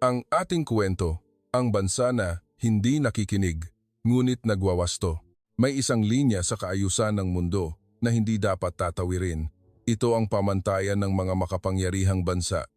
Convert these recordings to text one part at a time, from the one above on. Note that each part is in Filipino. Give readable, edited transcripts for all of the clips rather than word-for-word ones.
Ang ating kwento, ang bansa na hindi nakikinig, ngunit nagwawasto. May isang linya sa kaayusan ng mundo na hindi dapat tatawirin. Ito ang pamantayan ng mga makapangyarihang bansa.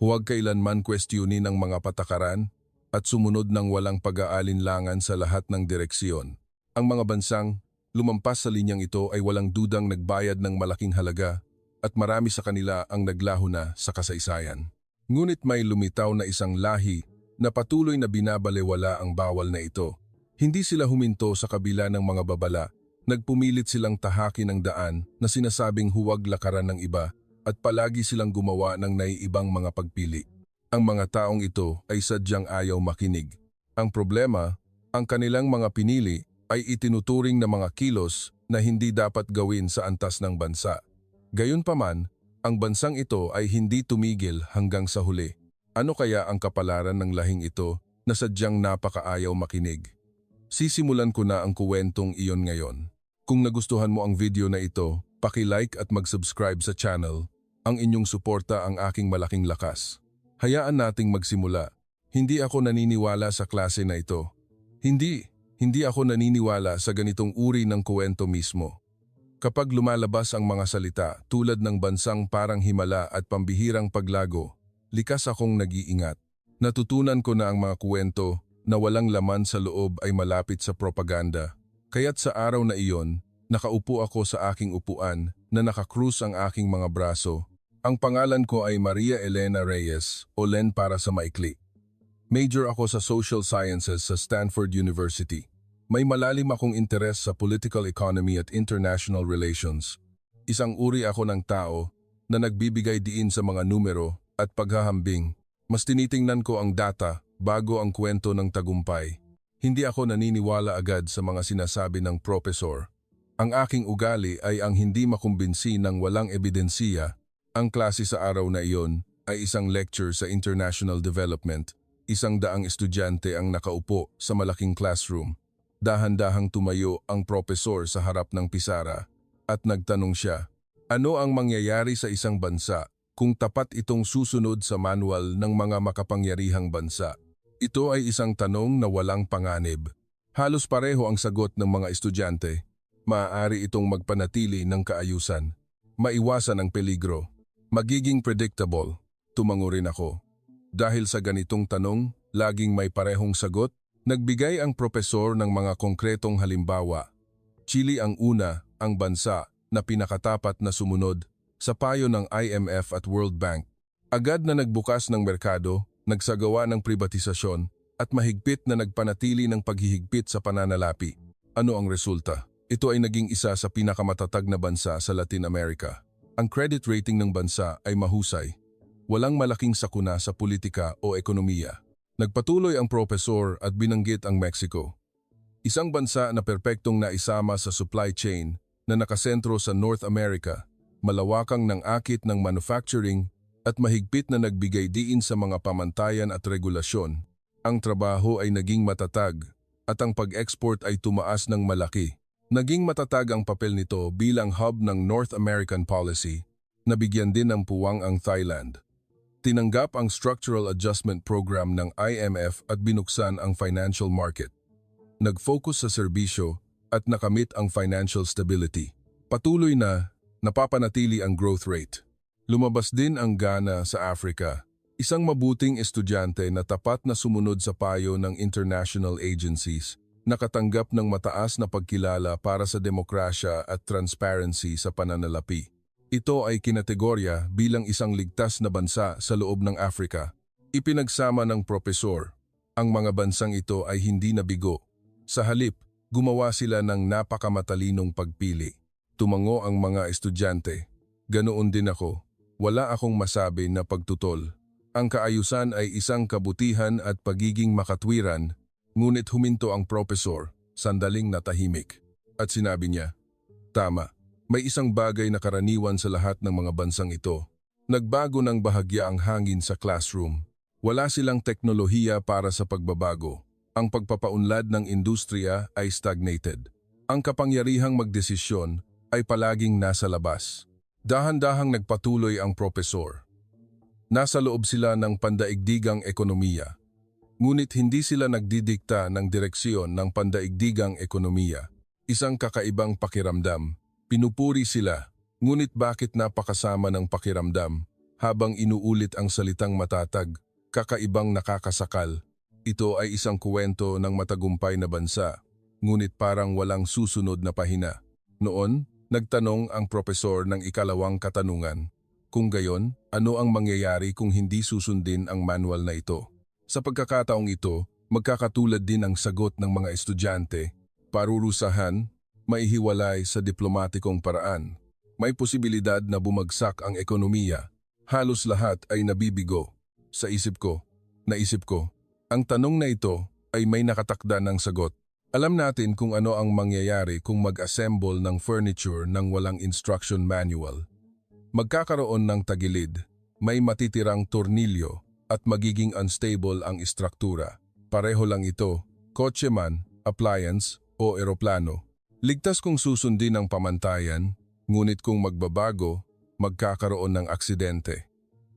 Huwag kailanman questionin ang mga patakaran at sumunod ng walang pag-aalinlangan sa lahat ng direksyon. Ang mga bansang lumampas sa linyang ito ay walang dudang nagbayad ng malaking halaga at marami sa kanila ang naglaho na sa kasaysayan. Ngunit may lumitaw na isang lahi na patuloy na binabalewala ang bawal na ito. Hindi sila huminto sa kabila ng mga babala, nagpumilit silang tahakin ang daan na sinasabing huwag lakaran ng iba at palagi silang gumawa ng naiibang mga pagpili. Ang mga taong ito ay sadyang ayaw makinig. Ang problema, ang kanilang mga pinili ay itinuturing na mga kilos na hindi dapat gawin sa antas ng bansa. Gayunpaman, ang bansang ito ay hindi tumigil hanggang sa huli. Ano kaya ang kapalaran ng lahing ito na sadyang napakaayaw makinig? Sisimulan ko na ang kuwentong iyon ngayon. Kung nagustuhan mo ang video na ito, paki-like at mag-subscribe sa channel. Ang inyong suporta ang aking malaking lakas. Hayaan nating magsimula. Hindi ako naniniwala sa klase na ito. Hindi ako naniniwala sa ganitong uri ng kuwento mismo. Kapag lumalabas ang mga salita tulad ng bansang parang himala at pambihirang paglago, likas akong nag-iingat. Natutunan ko na ang mga kuwento na walang laman sa loob ay malapit sa propaganda. Kaya't sa araw na iyon, nakaupo ako sa aking upuan na nakakrus ang aking mga braso. Ang pangalan ko ay Maria Elena Reyes o Len para sa maikli. Major ako sa Social Sciences sa Stanford University. May malalim akong interes sa political economy at international relations. Isang uri ako ng tao na nagbibigay diin sa mga numero at paghahambing. Mas tinitingnan ko ang data bago ang kwento ng tagumpay. Hindi ako naniniwala agad sa mga sinasabi ng propesor. Ang aking ugali ay ang hindi makumbinsi ng walang ebidensiya. Ang klase sa araw na iyon ay isang lecture sa international development. 100 estudyante ang nakaupo sa malaking classroom. Dahan-dahang tumayo ang propesor sa harap ng pisara at nagtanong siya, ano ang mangyayari sa isang bansa kung tapat itong susunod sa manual ng mga makapangyarihang bansa? Ito ay isang tanong na walang panganib. Halos pareho ang sagot ng mga estudyante. Maaari itong magpanatili ng kaayusan, maiwasan ang peligro, magiging predictable. Tumango rin ako. Dahil sa ganitong tanong, laging may parehong sagot. Nagbigay ang propesor ng mga konkretong halimbawa. Chile ang una, ang bansa na pinakatapat na sumunod sa payo ng IMF at World Bank. Agad na nagbukas ng merkado, nagsagawa ng pribatisasyon at mahigpit na nagpanatili ng paghihigpit sa pananalapi. Ano ang resulta? Ito ay naging isa sa pinakamatatag na bansa sa Latin America. Ang credit rating ng bansa ay mahusay. Walang malaking sakuna sa politika o ekonomiya. Nagpatuloy ang propesor at binanggit ang Mexico. Isang bansa na perpektong naisama sa supply chain na nakasentro sa North America, malawakang ng akit ng manufacturing at mahigpit na nagbigay diin sa mga pamantayan at regulasyon. Ang trabaho ay naging matatag at ang pag-export ay tumaas ng malaki. Naging matatag ang papel nito bilang hub ng North American policy, nabigyan din ng puwang ang Thailand. Tinanggap ang Structural Adjustment Program ng IMF at binuksan ang financial market. Nag-focus sa serbisyo at nakamit ang financial stability. Patuloy na napapanatili ang growth rate. Lumabas din ang Ghana sa Africa, isang mabuting estudyante na tapat na sumunod sa payo ng international agencies, nakatanggap ng mataas na pagkilala para sa demokrasya at transparency sa pananalapi. Ito ay kinategorya bilang isang ligtas na bansa sa loob ng Africa. Ipinagsama ng propesor. Ang mga bansang ito ay hindi nabigo. Sa halip, gumawa sila ng napakamatalinong pagpili. Tumango ang mga estudyante. Ganoon din ako. Wala akong masabi na pagtutol. Ang kaayusan ay isang kabutihan at pagiging makatwiran, ngunit huminto ang propesor, sandaling natahimik. At sinabi niya, tama. May isang bagay na karaniwan sa lahat ng mga bansang ito. Nagbago ng bahagya ang hangin sa classroom. Wala silang teknolohiya para sa pagbabago. Ang pagpapaunlad ng industriya ay stagnated. Ang kapangyarihang magdesisyon ay palaging nasa labas. Dahan-dahang nagpatuloy ang propesor. Nasa loob sila ng pandaigdigang ekonomiya. Ngunit hindi sila nagdidikta ng direksyon ng pandaigdigang ekonomiya. Isang kakaibang pakiramdam. Pinupuri sila, ngunit bakit napakasama ng pakiramdam? Habang inuulit ang salitang matatag, kakaibang nakakasakal. Ito ay isang kuwento ng matagumpay na bansa, ngunit parang walang susunod na pahina. Noon, nagtanong ang propesor ng ikalawang katanungan. Kung gayon, ano ang mangyayari kung hindi susundin ang manual na ito? Sa pagkakataong ito, magkakatulad din ang sagot ng mga estudyante, parurusahan, maihiwalay sa diplomatikong paraan. May posibilidad na bumagsak ang ekonomiya. Halos lahat ay nabibigo. Sa naisip ko, ang tanong na ito ay may nakatakda ng sagot. Alam natin kung ano ang mangyayari kung mag-assemble ng furniture ng walang instruction manual. Magkakaroon ng tagilid, may matitirang tornilyo at magiging unstable ang istruktura. Pareho lang ito, kotse man, appliance o eroplano. Ligtas kung susundin ang pamantayan, ngunit kung magbabago, magkakaroon ng aksidente.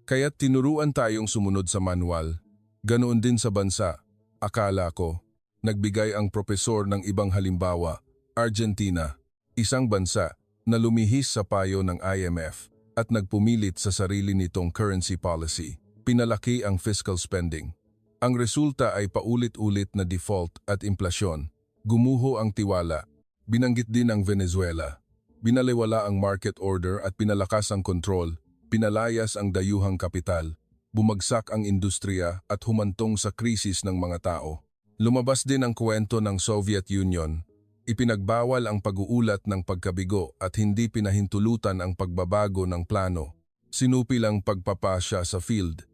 Kaya't tinuruan tayong sumunod sa manual. Ganoon din sa bansa, akala ko. Nagbigay ang propesor ng ibang halimbawa, Argentina, isang bansa na lumihis sa payo ng IMF at nagpumilit sa sarili nitong currency policy. Pinalaki ang fiscal spending. Ang resulta ay paulit-ulit na default at inflasyon. Gumuho ang tiwala. Binanggit din ang Venezuela. Binaliwala ang market order at pinalakas ang kontrol. Pinalayas ang dayuhang kapital. Bumagsak ang industriya at humantong sa krisis ng mga tao. Lumabas din ang kwento ng Soviet Union. Ipinagbawal ang pag-uulat ng pagkabigo at hindi pinahintulutan ang pagbabago ng plano. Sinupil ang pagpapasya sa field.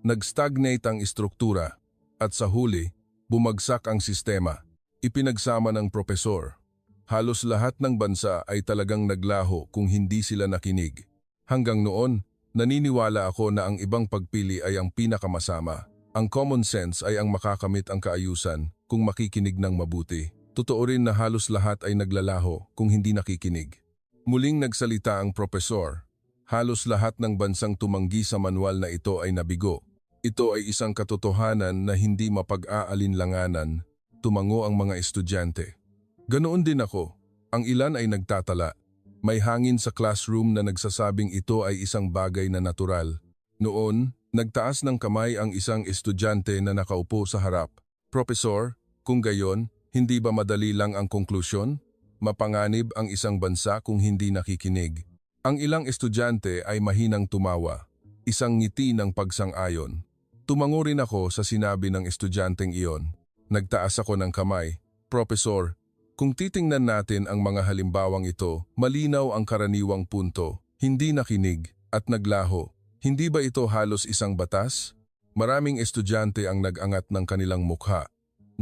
Nag-stagnate ang istruktura at sa huli, bumagsak ang sistema. Ipinagsama ng propesor. Halos lahat ng bansa ay talagang naglaho kung hindi sila nakinig. Hanggang noon, naniniwala ako na ang ibang pagpili ay ang pinakamasama. Ang common sense ay ang makakamit ang kaayusan kung makikinig ng mabuti. Totoo rin na halos lahat ay naglalaho kung hindi nakikinig. Muling nagsalita ang propesor. Halos lahat ng bansang tumanggi sa manual na ito ay nabigo. Ito ay isang katotohanan na hindi mapag-aalinlanganan. Tumango ang mga estudyante. Ganoon din ako. Ang ilan ay nagtatala. May hangin sa classroom na nagsasabing ito ay isang bagay na natural. Noon, nagtaas ng kamay ang isang estudyante na nakaupo sa harap. Propesor, kung gayon, hindi ba madali lang ang konklusyon? Mapanganib ang isang bansa kung hindi nakikinig. Ang ilang estudyante ay mahinang tumawa. Isang ngiti ng pagsang-ayon. Tumango rin ako sa sinabi ng estudyanteng iyon. Nagtaas ako ng kamay. Propesor, kung titingnan natin ang mga halimbawang ito, malinaw ang karaniwang punto. Hindi nakinig at naglaho. Hindi ba ito halos isang batas? Maraming estudyante ang nag-angat ng kanilang mukha.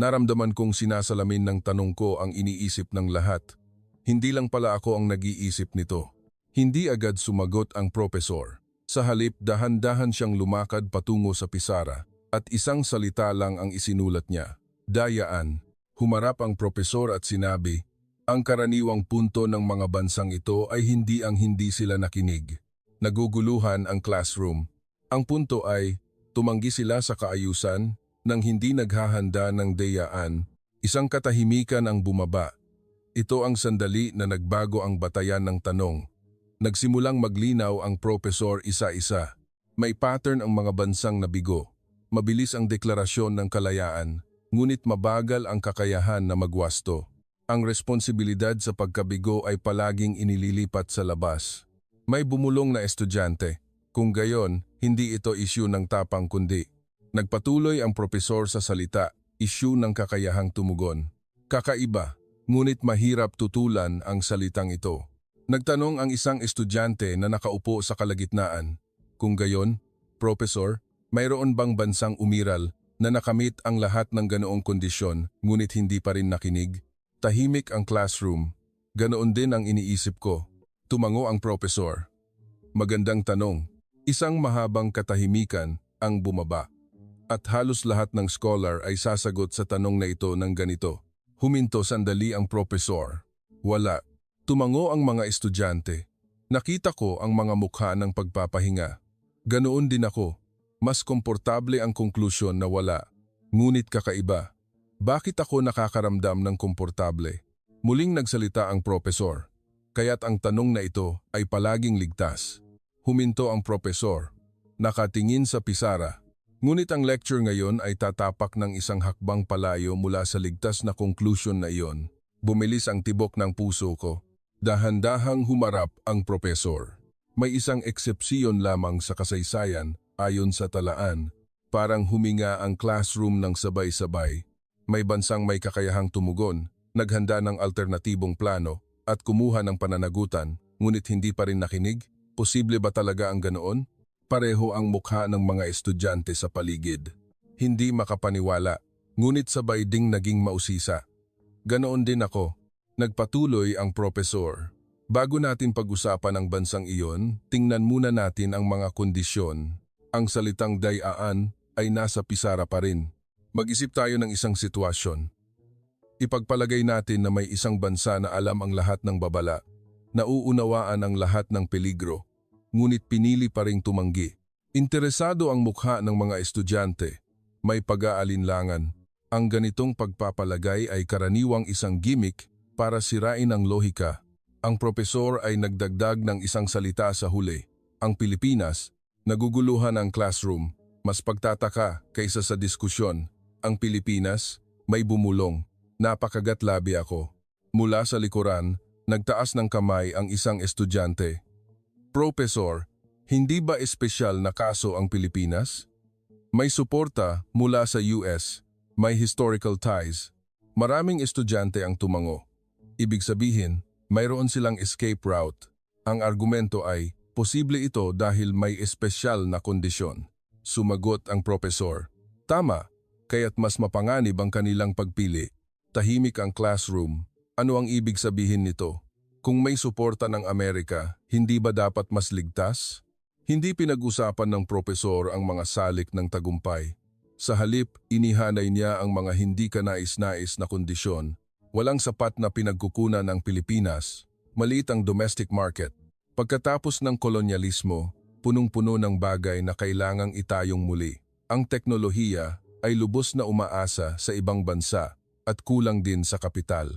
Naramdaman kong sinasalamin ng tanong ko ang iniisip ng lahat. Hindi lang pala ako ang nag-iisip nito. Hindi agad sumagot ang propesor. Sa halip, dahan-dahan siyang lumakad patungo sa pisara at isang salita lang ang isinulat niya. Dayaan. Humarap ang propesor at sinabi, ang karaniwang punto ng mga bansang ito ay hindi ang hindi sila nakinig. Naguguluhan ang classroom. Ang punto ay, tumanggi sila sa kaayusan nang hindi naghahanda ng dayaan. Isang katahimikan ang bumaba. Ito ang sandali na nagbago ang batayan ng tanong. Nagsimulang maglinaw ang propesor isa-isa. May pattern ang mga bansang nabigo. Mabilis ang deklarasyon ng kalayaan, ngunit mabagal ang kakayahan na magwasto. Ang responsibilidad sa pagkabigo ay palaging inililipat sa labas. May bumulong na estudyante. Kung gayon, hindi ito issue ng tapang kundi. Nagpatuloy ang propesor sa salita, issue ng kakayahang tumugon. Kakaiba, ngunit mahirap tutulan ang salitang ito. Nagtanong ang isang estudyante na nakaupo sa kalagitnaan. Kung gayon, propesor, mayroon bang bansang umiral na nakamit ang lahat ng ganoong kondisyon ngunit hindi pa rin nakinig? Tahimik ang classroom. Ganoon din ang iniisip ko. Tumango ang propesor. Magandang tanong. Isang mahabang katahimikan ang bumaba. At halos lahat ng scholar ay sasagot sa tanong na ito ng ganito. Huminto sandali ang propesor. Wala. Tumango ang mga estudyante. Nakita ko ang mga mukha ng pagpapahinga. Ganoon din ako. Mas komportable ang konklusyon na wala, ngunit kakaiba. Bakit ako nakakaramdam ng komportable? Muling nagsalita ang propesor. Kaya't ang tanong na ito ay palaging ligtas. Huminto ang propesor. Nakatingin sa pisara. Ngunit ang lecture ngayon ay tatapak ng isang hakbang palayo mula sa ligtas na conclusion na iyon. Bumilis ang tibok ng puso ko. Dahan-dahang humarap ang propesor. May isang eksepsyon lamang sa kasaysayan ayon sa talaan. Parang huminga ang classroom ng sabay-sabay. May bansang may kakayahang tumugon, naghanda ng alternatibong plano at kumuha ng pananagutan, ngunit hindi pa rin nakinig. Posible ba talaga ang ganoon? Pareho ang mukha ng mga estudyante sa paligid. Hindi makapaniwala, ngunit sabay ding naging mausisa. Ganoon din ako. Nagpatuloy ang propesor. Bago natin pag-usapan ang bansang iyon, tingnan muna natin ang mga kondisyon. Ang salitang dayaan ay nasa pisara pa rin. Mag-isip tayo ng isang sitwasyon. Ipagpalagay natin na may isang bansa na alam ang lahat ng babala, nauunawaan ang lahat ng peligro, ngunit pinili pa ring tumanggi. Interesado ang mukha ng mga estudyante. May pag-aalinlangan. Ang ganitong pagpapalagay ay karaniwang isang gimmick para sirain ang lohika. Ang propesor ay nagdagdag ng isang salita sa huli. Ang Pilipinas, naguguluhan ang classroom. Mas pagtataka kaysa sa diskusyon. Ang Pilipinas, may bumulong. Napakagat labi ako. Mula sa likuran, nagtaas ng kamay ang isang estudyante. Propesor, hindi ba espesyal na kaso ang Pilipinas? May suporta mula sa US, may historical ties. Maraming estudyante ang tumango. Ibig sabihin, mayroon silang escape route. Ang argumento ay, posible ito dahil may espesyal na kondisyon. Sumagot ang propesor. Tama, kaya't mas mapanganib ang kanilang pagpili. Tahimik ang classroom. Ano ang ibig sabihin nito? Kung may suporta ng Amerika, hindi ba dapat mas ligtas? Hindi pinag-usapan ng propesor ang mga salik ng tagumpay. Sa halip, inihanay niya ang mga hindi kanais-nais na kondisyon. Walang sapat na pinagkukunan ng Pilipinas, maliit ang domestic market. Pagkatapos ng kolonyalismo, punong-puno ng bagay na kailangang itayong muli. Ang teknolohiya ay lubos na umaasa sa ibang bansa at kulang din sa kapital.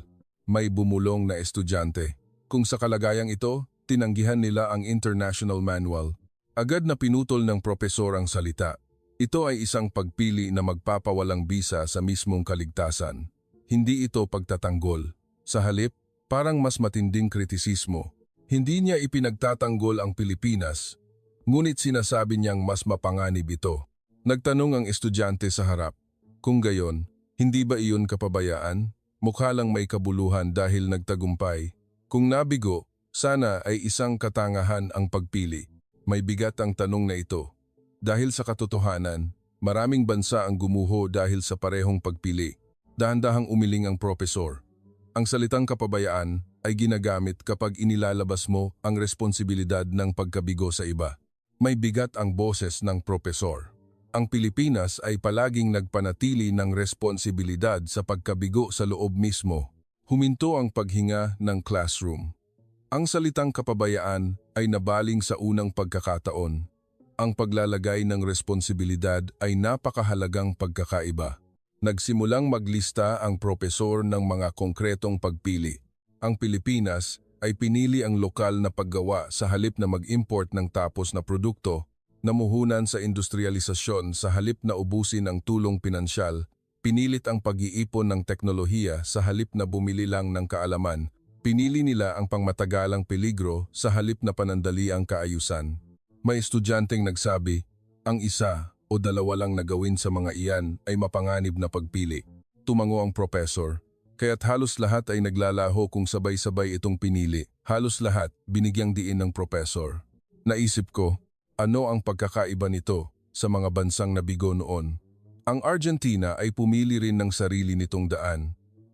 May bumulong na estudyante. Kung sa kalagayang ito, tinanggihan nila ang international manual. Agad na pinutol ng propesor ang salita. Ito ay isang pagpili na magpapawalang bisa sa mismong kaligtasan. Hindi ito pagtatanggol. Sa halip, parang mas matinding kritisismo. Hindi niya ipinagtatanggol ang Pilipinas, ngunit sinasabi niyang mas mapanganib ito. Nagtanong ang estudyante sa harap. Kung gayon, hindi ba iyon kapabayaan? Mukha lang may kabuluhan dahil nagtagumpay. Kung nabigo, sana ay isang katangahan ang pagpili. May bigat ang tanong na ito. Dahil sa katotohanan, maraming bansa ang gumuho dahil sa parehong pagpili. Dahan-dahang umiling ang propesor. Ang salitang kapabayaan ay ginagamit kapag inilalabas mo ang responsibilidad ng pagkabigo sa iba. May bigat ang boses ng propesor. Ang Pilipinas ay palaging nagpanatili ng responsibilidad sa pagkabigo sa loob mismo. Huminto ang paghinga ng classroom. Ang salitang kapabayaan ay nabaling sa unang pagkakataon. Ang paglalagay ng responsibilidad ay napakahalagang pagkakaiba. Nagsimulang maglista ang propesor ng mga konkretong pagpili. Ang Pilipinas ay pinili ang lokal na paggawa sa halip na mag-import ng tapos na produkto, namuhunan sa industrialisasyon sa halip na ubusin ang tulong pinansyal, pinilit ang pag-iipon ng teknolohiya sa halip na bumili lang ng kaalaman, pinili nila ang pangmatagalang peligro sa halip na panandali ang kaayusan. May estudyanteng nagsabi, ang isa o dalawa lang na gawin sa mga iyan ay mapanganib na pagpili. Tumango ang propesor. Kaya't halos lahat ay naglalaho kung sabay-sabay itong pinili. Halos lahat binigyang diin ng propesor. Naisip ko, ano ang pagkakaiba nito sa mga bansang nabigo noon? Ang Argentina ay pumili rin ng sarili nitong daan.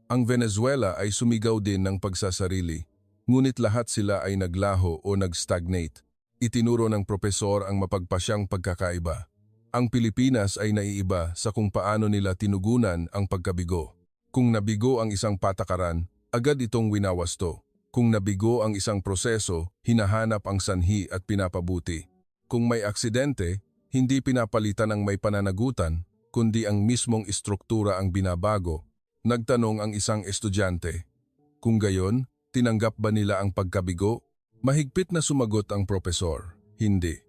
Ang Venezuela ay sumigaw din ng pagsasarili. Ngunit lahat sila ay naglaho o nag-stagnate. Itinuro ng propesor ang mapagpasyang pagkakaiba. Ang Pilipinas ay naiiba sa kung paano nila tinugunan ang pagkabigo. Kung nabigo ang isang patakaran, agad itong winawasto. Kung nabigo ang isang proseso, hinahanap ang sanhi at pinapabuti. Kung may aksidente, hindi pinapalitan ang may pananagutan, kundi ang mismong istruktura ang binabago. Nagtanong ang isang estudyante. Kung gayon, tinanggap ba nila ang pagkabigo? Mahigpit na sumagot ang propesor. Hindi.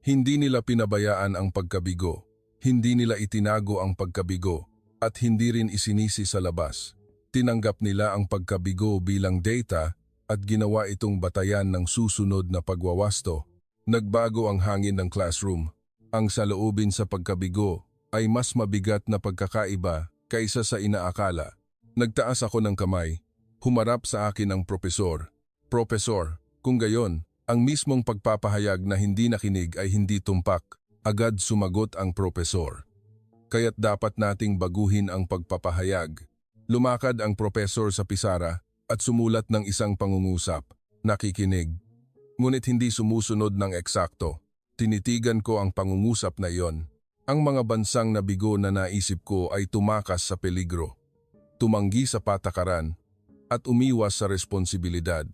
Hindi nila pinabayaan ang pagkabigo. Hindi nila itinago ang pagkabigo at hindi rin isinisi sa labas. Tinanggap nila ang pagkabigo bilang data at ginawa itong batayan ng susunod na pagwawasto. Nagbago ang hangin ng classroom. Ang saloobin sa pagkabigo ay mas mabigat na pagkakaiba kaysa sa inaakala. Nagtaas ako ng kamay. Humarap sa akin ang propesor. Propesor, kung gayon, ang mismong pagpapahayag na hindi nakinig ay hindi tumpak. Agad sumagot ang propesor. Kaya't dapat nating baguhin ang pagpapahayag. Lumakad ang propesor sa pisara at sumulat ng isang pangungusap. Nakikinig. Ngunit hindi sumusunod ng eksakto. Tinitigan ko ang pangungusap na iyon. Ang mga bansang nabigo na naisip ko ay tumakas sa peligro. Tumanggi sa patakaran at umiwas sa responsibilidad.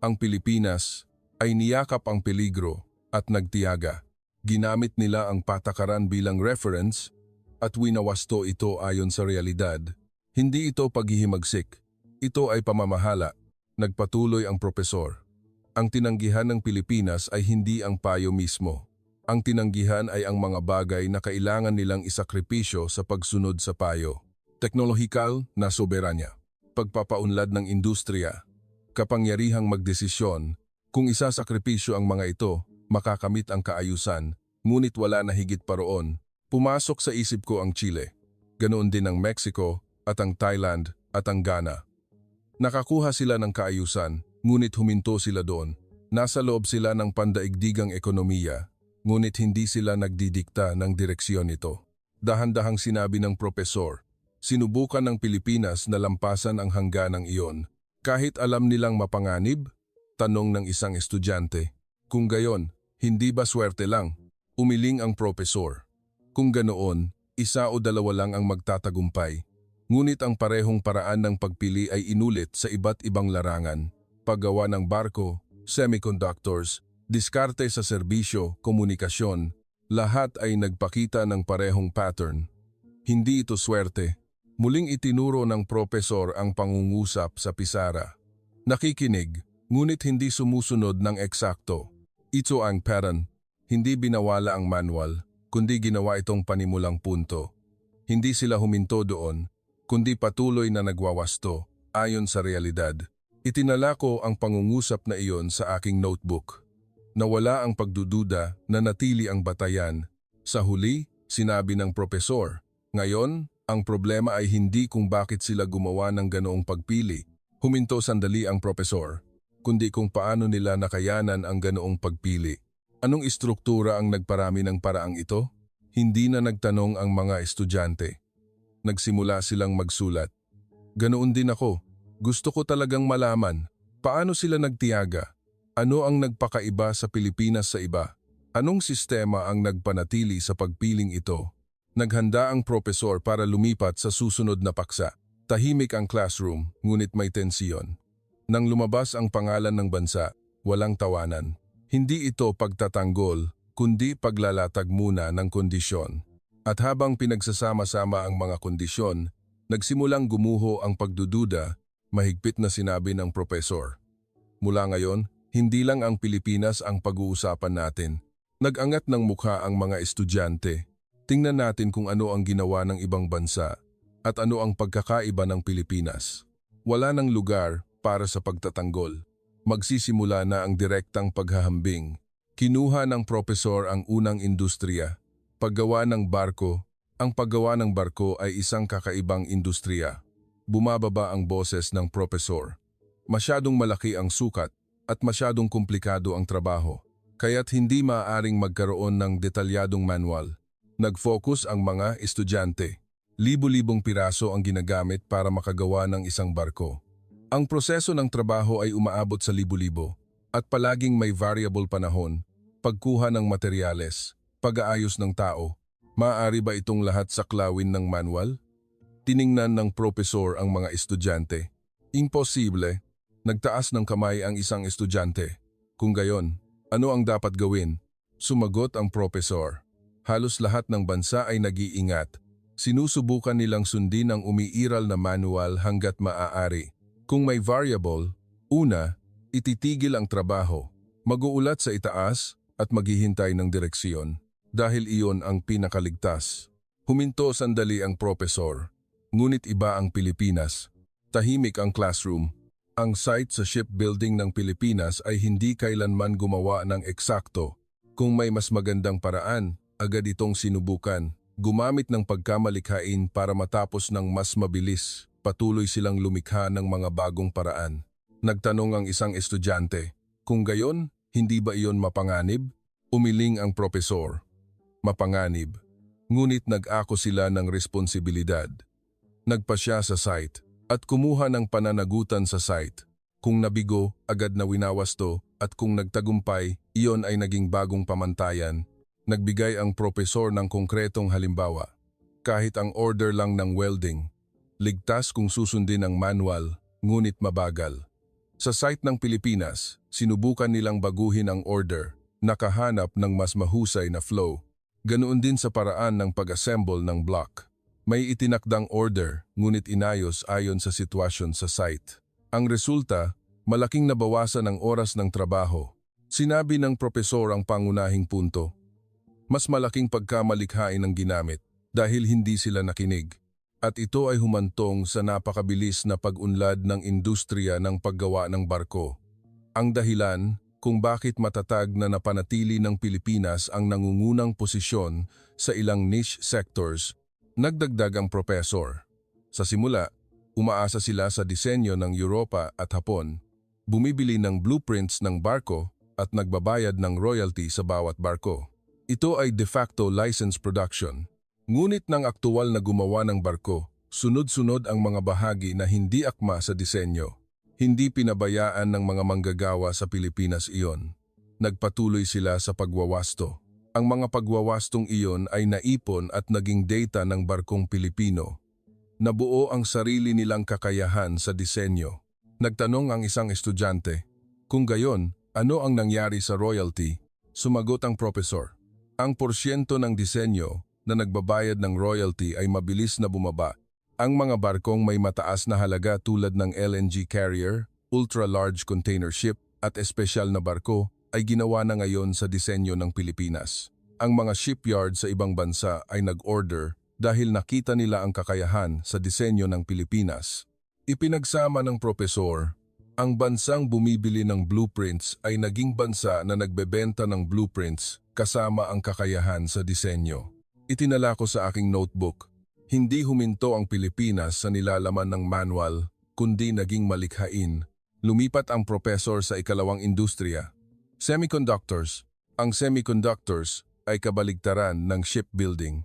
Ang Pilipinas ay niyakap ang peligro at nagtiyaga. Ginamit nila ang patakaran bilang reference at winawasto ito ayon sa realidad. Hindi ito paghihimagsik. Ito ay pamamahala. Nagpatuloy ang propesor. Ang tinanggihan ng Pilipinas ay hindi ang payo mismo. Ang tinanggihan ay ang mga bagay na kailangan nilang isakripisyo sa pagsunod sa payo. Teknolohikal na soberanya. Pagpapaunlad ng industriya. Kapangyarihang magdesisyon. Kung isasakripisyo ang mga ito, makakamit ang kaayusan, ngunit wala na higit pa roon. Pumasok sa isip ko ang Chile. Ganoon din ang Mexico at ang Thailand at ang Ghana. Nakakuha sila ng kaayusan, ngunit huminto sila doon. Nasa loob sila ng pandaigdigang ekonomiya, ngunit hindi sila nagdidikta ng direksyon nito. Dahan-dahang sinabi ng propesor, sinubukan ng Pilipinas na lampasan ang hangganang iyon. Kahit alam nilang mapanganib? Tanong ng isang estudyante. Kung gayon, hindi ba swerte lang? Umiling ang propesor. Kung ganoon, isa o dalawa lang ang magtatagumpay. Ngunit ang parehong paraan ng pagpili ay inulit sa iba't ibang larangan. Paggawa ng barko, semiconductors, diskarte sa serbisyo, komunikasyon, lahat ay nagpakita ng parehong pattern. Hindi ito swerte. Muling itinuro ng propesor ang pangungusap sa pisara. Nakikinig, ngunit hindi sumusunod ng eksakto. Ito ang pattern. Hindi binawala ang manual, kundi ginawa itong panimulang punto. Hindi sila huminto doon, kundi patuloy na nagwawasto, ayon sa realidad. Itinala ko ang pangungusap na iyon sa aking notebook. Nawala ang pagdududa, nanatili ang batayan. Sa huli, sinabi ng propesor, ngayon, ang problema ay hindi kung bakit sila gumawa ng ganoong pagpili. Huminto sandali ang propesor, kundi kung paano nila nakayanan ang ganoong pagpili. Anong istruktura ang nagparami ng paraang ito? Hindi na nagtanong ang mga estudyante. Nagsimula silang magsulat. Ganoon din ako. Gusto ko talagang malaman, paano sila nagtiyaga? Ano ang nagpakaiba sa Pilipinas sa iba? Anong sistema ang nagpanatili sa pagpiling ito? Naghanda ang propesor para lumipat sa susunod na paksa. Tahimik ang classroom, ngunit may tensiyon. Nang lumabas ang pangalan ng bansa, walang tawanan. Hindi ito pagtatanggol, kundi paglalatag muna ng kondisyon. At habang pinagsasama-sama ang mga kondisyon, nagsimulang gumuho ang pagdududa, mahigpit na sinabi ng propesor. Mula ngayon, hindi lang ang Pilipinas ang pag-uusapan natin. Nag-angat ng mukha ang mga estudyante. Tingnan natin kung ano ang ginawa ng ibang bansa at ano ang pagkakaiba ng Pilipinas. Wala nang lugar para sa pagtatanggol. Magsisimula na ang direktang paghahambing. Kinuha ng propesor ang unang industriya. Paggawa ng barko. Ang paggawa ng barko ay isang kakaibang industriya. Bumababa ang boses ng propesor. Masyadong malaki ang sukat at masyadong komplikado ang trabaho. Kaya't hindi maaaring magkaroon ng detalyadong manual. Nag-focus ang mga estudyante. Libo-libong piraso ang ginagamit para makagawa ng isang barko. Ang proseso ng trabaho ay umaabot sa libo-libo at palaging may variable panahon, pagkuha ng materyales, pag-aayos ng tao. Maaari ba itong lahat saklawin ng manual? Tiningnan ng propesor ang mga estudyante. Imposible. Nagtaas ng kamay ang isang estudyante. Kung gayon, ano ang dapat gawin? Sumagot ang propesor. Halos lahat ng bansa ay nag-iingat. Sinusubukan nilang sundin ang umiiral na manual hanggat maaari. Kung may variable, una, ititigil ang trabaho, mag-uulat sa itaas at maghihintay ng direksyon dahil iyon ang pinakaligtas. Huminto sandali ang propesor, ngunit iba ang Pilipinas. Tahimik ang classroom. Ang site sa shipbuilding ng Pilipinas ay hindi kailanman gumawa ng eksakto. Kung may mas magandang paraan, agad itong sinubukan. Gumamit ng pagkamalikhain para matapos ng mas mabilis. Patuloy silang lumikha ng mga bagong paraan. Nagtanong ang isang estudyante, kung gayon, hindi ba iyon mapanganib? Umiling ang propesor. Mapanganib. Ngunit nag-ako sila ng responsibilidad. Nagpa siya sa site at kumuha ng pananagutan sa site. Kung nabigo, agad na winawasto at kung nagtagumpay, iyon ay naging bagong pamantayan. Nagbigay ang propesor ng konkretong halimbawa. Kahit ang order lang ng welding, ligtas kung susundin ang manual, ngunit mabagal. Sa site ng Pilipinas, sinubukan nilang baguhin ang order, nakahanap ng mas mahusay na flow. Ganoon din sa paraan ng pag-assemble ng block. May itinakdang order, ngunit inayos ayon sa sitwasyon sa site. Ang resulta, malaking nabawasan ang oras ng trabaho. Sinabi ng propesor ang pangunahing punto. Mas malaking pagkamalikhain ang ginamit dahil hindi sila nakinig. At ito ay humantong sa napakabilis na pag-unlad ng industriya ng paggawa ng barko. Ang dahilan kung bakit matatag na napanatili ng Pilipinas ang nangungunang posisyon sa ilang niche sectors. Nagdagdag ang propesor. Sa simula, umaasa sila sa disenyo ng Europa at Hapon, bumibili ng blueprints ng barko at nagbabayad ng royalty sa bawat barko. Ito ay de facto license production. Ngunit nang aktual na gumawa ng barko, sunod-sunod ang mga bahagi na hindi akma sa disenyo. Hindi pinabayaan ng mga manggagawa sa Pilipinas iyon. Nagpatuloy sila sa pagwawasto. Ang mga pagwawastong iyon ay naipon at naging data ng barkong Pilipino. Nabuo ang sarili nilang kakayahan sa disenyo. Nagtanong ang isang estudyante, kung gayon, ano ang nangyari sa royalty? Sumagot ang propesor. Ang porsyento ng disenyo na nagbabayad ng royalty ay mabilis na bumaba. Ang mga barkong may mataas na halaga tulad ng LNG carrier, ultra-large container ship at espesyal na barko ay ginawa na ngayon sa disenyo ng Pilipinas. Ang mga shipyard sa ibang bansa ay nag-order dahil nakita nila ang kakayahan sa disenyo ng Pilipinas. Ipinagsama ng propesor, ang bansang bumibili ng blueprints ay naging bansa na nagbebenta ng blueprints kasama ang kakayahan sa disenyo. Itinala ko sa aking notebook, hindi huminto ang Pilipinas sa nilalaman ng manual, kundi naging malikhain. Lumipat ang propesor sa ikalawang industriya. Semiconductors. Ang semiconductors ay kabaligtaran ng shipbuilding.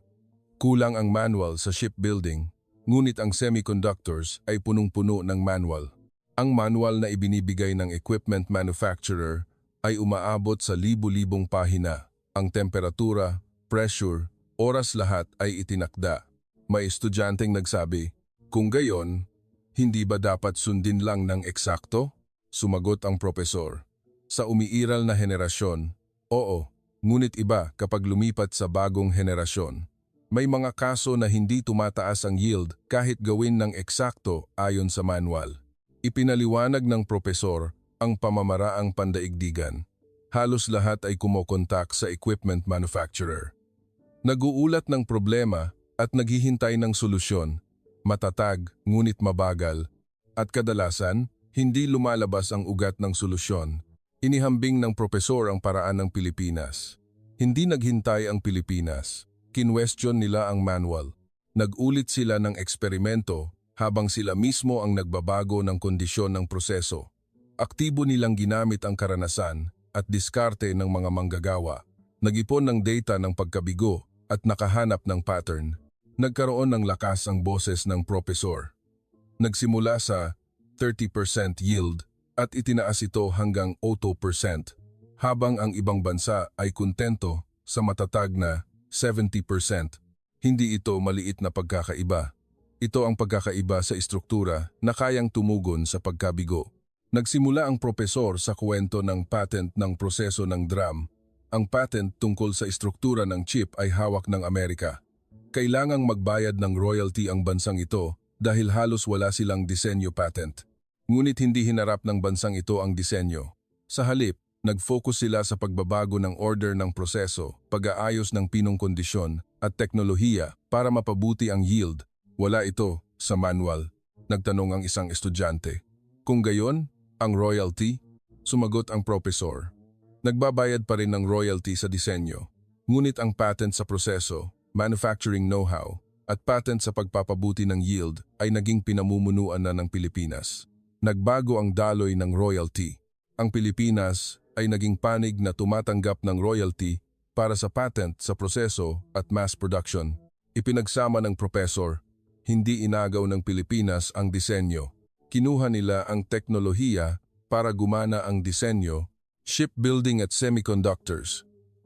Kulang ang manual sa shipbuilding, ngunit ang semiconductors ay punong-puno ng manual. Ang manual na ibinibigay ng equipment manufacturer ay umaabot sa libu-libong pahina. Ang temperatura, pressure, oras lahat ay itinakda. May estudyanteng nagsabi, kung gayon, hindi ba dapat sundin lang ng eksakto? Sumagot ang propesor. Sa umiiral na henerasyon, oo, ngunit iba kapag lumipat sa bagong henerasyon. May mga kaso na hindi tumataas ang yield kahit gawin ng eksakto ayon sa manual. Ipinaliwanag ng propesor ang pamamaraang pandaigdigan. Halos lahat ay kumokontak sa equipment manufacturer. Nag-uulat ng problema at naghihintay ng solusyon, matatag ngunit mabagal, at kadalasan hindi lumalabas ang ugat ng solusyon. Inihambing ng propesor ang paraan ng Pilipinas. Hindi naghintay ang Pilipinas. Kinwestiyon nila ang manual. Nag-ulit sila ng eksperimento habang sila mismo ang nagbabago ng kondisyon ng proseso. Aktibo nilang ginamit ang karanasan at diskarte ng mga manggagawa. Nag-ipon ng data ng pagkabigo at nakahanap ng pattern. Nagkaroon ng lakas ang boses ng propesor. Nagsimula sa 30% yield at itinaas ito hanggang 0%, habang ang ibang bansa ay kontento sa matatag na 70%. Hindi ito maliit na pagkakaiba. Ito ang pagkakaiba sa istruktura na kayang tumugon sa pagkabigo. Nagsimula ang propesor sa kwento ng patent ng proseso ng drum. ang patent tungkol sa istruktura ng chip ay hawak ng Amerika. Kailangang magbayad ng royalty ang bansang ito dahil halos wala silang disenyo patent. Ngunit hindi hinarap ng bansang ito ang disenyo. Sa halip, nag-focus sila sa pagbabago ng order ng proseso, pag-aayos ng pinong kondisyon at teknolohiya para mapabuti ang yield. Wala ito sa manual, nagtanong ang isang estudyante. Kung gayon, ang royalty? Sumagot ang propesor. Nagbabayad pa rin ng royalty sa disenyo. Ngunit ang patent sa proseso, manufacturing know-how, at patent sa pagpapabuti ng yield ay naging pinamumunuan na ng Pilipinas. Nagbago ang daloy ng royalty. Ang Pilipinas ay naging panig na tumatanggap ng royalty para sa patent sa proseso at mass production. Ipinagsama ng propesor, hindi inagaw ng Pilipinas ang disenyo. Kinuha nila ang teknolohiya para gumana ang disenyo, shipbuilding at semiconductors.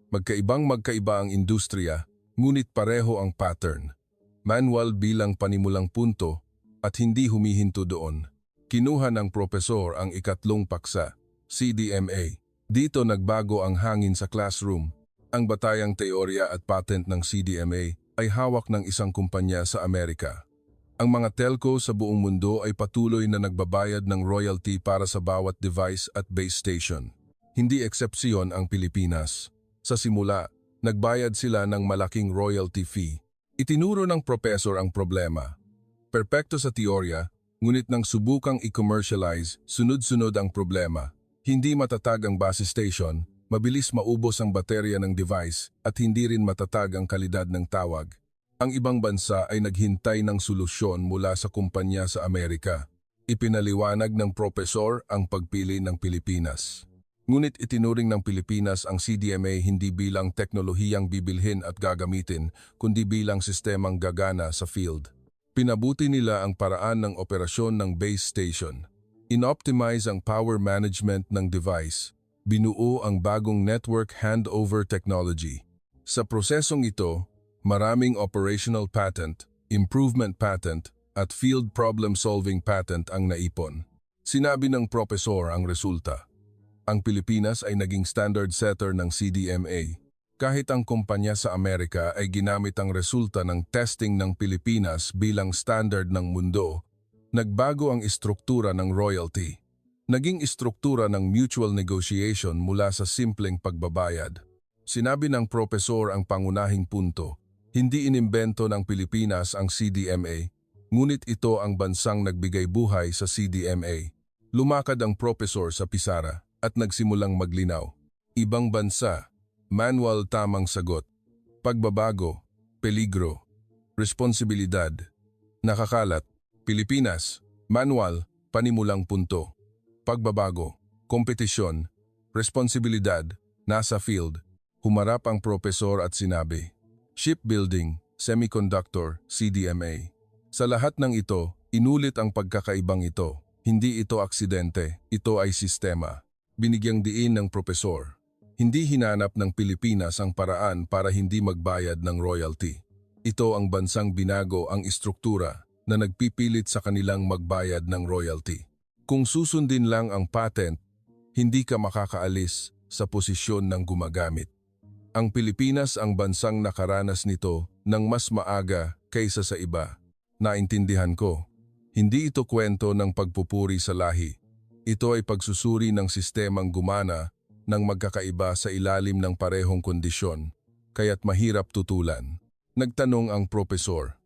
Magkaiba ang industriya, ngunit pareho ang pattern. Manual bilang panimulang punto at hindi humihinto doon. Kinuha ng propesor ang ikatlong paksa, CDMA. Dito nagbago ang hangin sa classroom. Ang batayang teorya at patent ng CDMA ay hawak ng isang kumpanya sa Amerika. Ang mga telco sa buong mundo ay patuloy na nagbabayad ng royalty para sa bawat device at base station. Hindi eksepsyon ang Pilipinas. Sa simula, nagbayad sila ng malaking royalty fee. Itinuro ng propesor ang problema. Perpekto sa teorya, ngunit nang subukang i-commercialize, sunod-sunod ang problema. Hindi matatag ang base station, mabilis maubos ang baterya ng device at hindi rin matatag ang kalidad ng tawag. Ang ibang bansa ay naghintay ng solusyon mula sa kumpanya sa Amerika. Ipinaliwanag ng propesor ang pagpili ng Pilipinas. Ngunit itinuring ng Pilipinas ang CDMA hindi bilang teknolohiyang bibilhin at gagamitin, kundi bilang sistemang gagana sa field. Pinabuti nila ang paraan ng operasyon ng base station. In-optimize ang power management ng device. Binuo ang bagong network handover technology. Sa prosesong ito, maraming operational patent, improvement patent, at field problem-solving patent ang naipon. Sinabi ng propesor ang resulta. Ang Pilipinas ay naging standard setter ng CDMA. Kahit ang kumpanya sa Amerika ay ginamit ang resulta ng testing ng Pilipinas bilang standard ng mundo, nagbago ang istruktura ng royalty. Naging istruktura ng mutual negotiation mula sa simpleng pagbabayad. Sinabi ng propesor ang pangunahing punto. Hindi inimbento ng Pilipinas ang CDMA, ngunit ito ang bansang nagbigay buhay sa CDMA. Lumakad ang propesor sa pisara at nagsimulang maglinaw. Ibang bansa, manual tamang sagot. Pagbabago, peligro, responsibilidad. Nakakalat, Pilipinas, manual, panimulang punto. Pagbabago, kompetisyon, responsibilidad, nasa field. Humarap ang propesor at sinabi, shipbuilding, semiconductor, CDMA. Sa lahat ng ito, inulit ang pagkakaibang ito. Hindi ito aksidente, ito ay sistema. Binigyang diin ng propesor. Hindi hinanap ng Pilipinas ang paraan para hindi magbayad ng royalty. Ito ang bansang binago ang istruktura na nagpipilit sa kanilang magbayad ng royalty. Kung susundin lang ang patent, hindi ka makakaalis sa posisyon ng gumagamit. Ang Pilipinas ang bansang nakaranas nito ng mas maaga kaysa sa iba. Naintindihan ko. Hindi ito kwento ng pagpupuri sa lahi. Ito ay pagsusuri ng sistemang gumana ng magkakaiba sa ilalim ng parehong kondisyon, kaya't mahirap tutulan. Nagtanong ang propesor,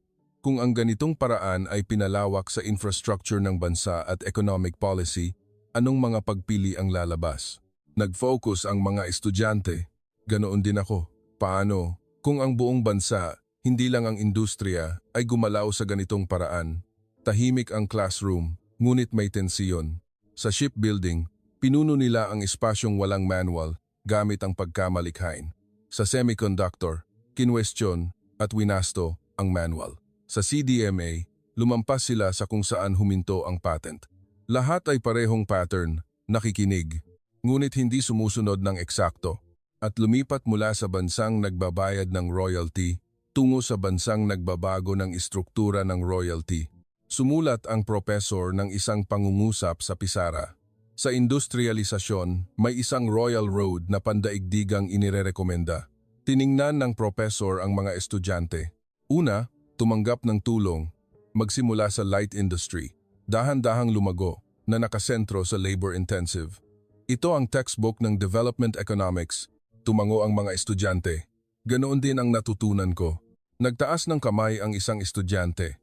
kung ang ganitong paraan ay pinalawak sa infrastructure ng bansa at economic policy, anong mga pagpili ang lalabas? Nag-focus ang mga estudyante. Ganoon din ako. Paano? Kung ang buong bansa, hindi lang ang industriya, ay gumalaw sa ganitong paraan. Tahimik ang classroom, ngunit may tensiyon. Sa shipbuilding, pinuno nila ang espasyong walang manual gamit ang pagkamalikhain. Sa semiconductor, kinwestiyon at winasto ang manual. Sa CDMA, lumampas sila sa kung saan huminto ang patent. Lahat ay parehong pattern, nakikinig, ngunit hindi sumusunod ng eksakto, at lumipat mula sa bansang nagbabayad ng royalty tungo sa bansang nagbabago ng istruktura ng royalty. Sumulat ang propesor ng isang pangungusap sa pisara. Sa industrialisasyon, may isang royal road na pandaigdigang inirerekomenda. Tiningnan ng professor ang mga estudyante. Una, tumanggap ng tulong, magsimula sa light industry, dahan-dahang lumago na nakasentro sa labor-intensive. Ito ang textbook ng development economics, tumango ang mga estudyante. Ganoon din ang natutunan ko. Nagtaas ng kamay ang isang estudyante.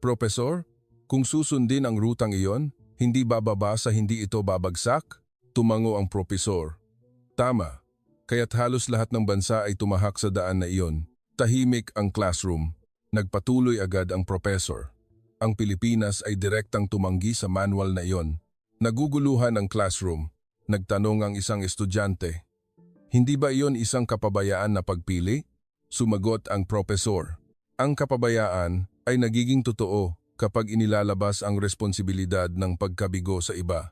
Professor, kung susundin ang rutang iyon, hindi bababa sa hindi ito babagsak? Tumango ang propesor. Tama, kaya't halos lahat ng bansa ay tumahak sa daan na iyon. Tahimik ang classroom. Nagpatuloy agad ang professor. Ang Pilipinas ay direktang tumanggi sa manual na iyon. Naguguluhan ang classroom. Nagtanong ang isang estudyante. Hindi ba iyon isang kapabayaan na pagpili? Sumagot ang propesor. Ang kapabayaan ay nagiging totoo kapag inilalabas ang responsibilidad ng pagkabigo sa iba.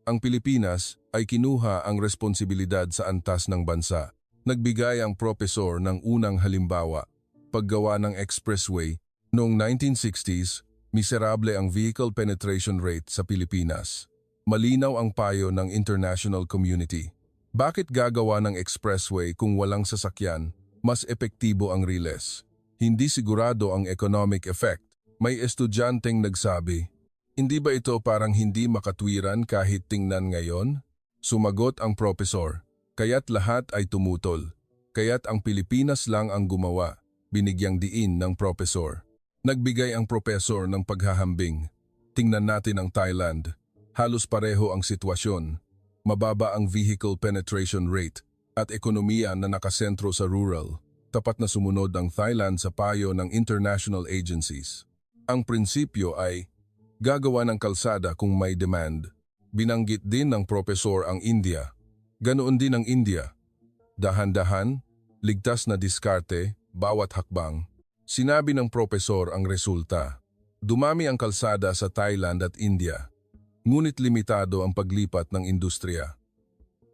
Ang Pilipinas ay kinuha ang responsibilidad sa antas ng bansa. Nagbigay ang propesor ng unang halimbawa. Paggawa ng expressway, noong 1960s, miserable ang vehicle penetration rate sa Pilipinas. Malinaw ang payo ng international community. Bakit gagawa ng expressway kung walang sasakyan? Mas epektibo ang riles. Hindi sigurado ang economic effect. May estudyanteng nagsabi, hindi ba ito parang hindi makatwiran kahit tingnan ngayon? Sumagot ang propesor, kaya't lahat ay tumutol. Kaya't ang Pilipinas lang ang gumawa, binigyang diin ng propesor. Nagbigay ang propesor ng paghahambing. Tingnan natin ang Thailand. Halos pareho ang sitwasyon. Mababa ang vehicle penetration rate at ekonomiya na nakasentro sa rural. Tapat na sumunod ang Thailand sa payo ng international agencies. Ang prinsipyo ay, gagawa ng kalsada kung may demand. Binanggit din ng propesor ang India. Ganoon din ang India. Dahan-dahan, ligtas na diskarte, bawat hakbang. Sinabi ng propesor ang resulta. Dumami ang kalsada sa Thailand at India. Ngunit limitado ang paglipat ng industriya.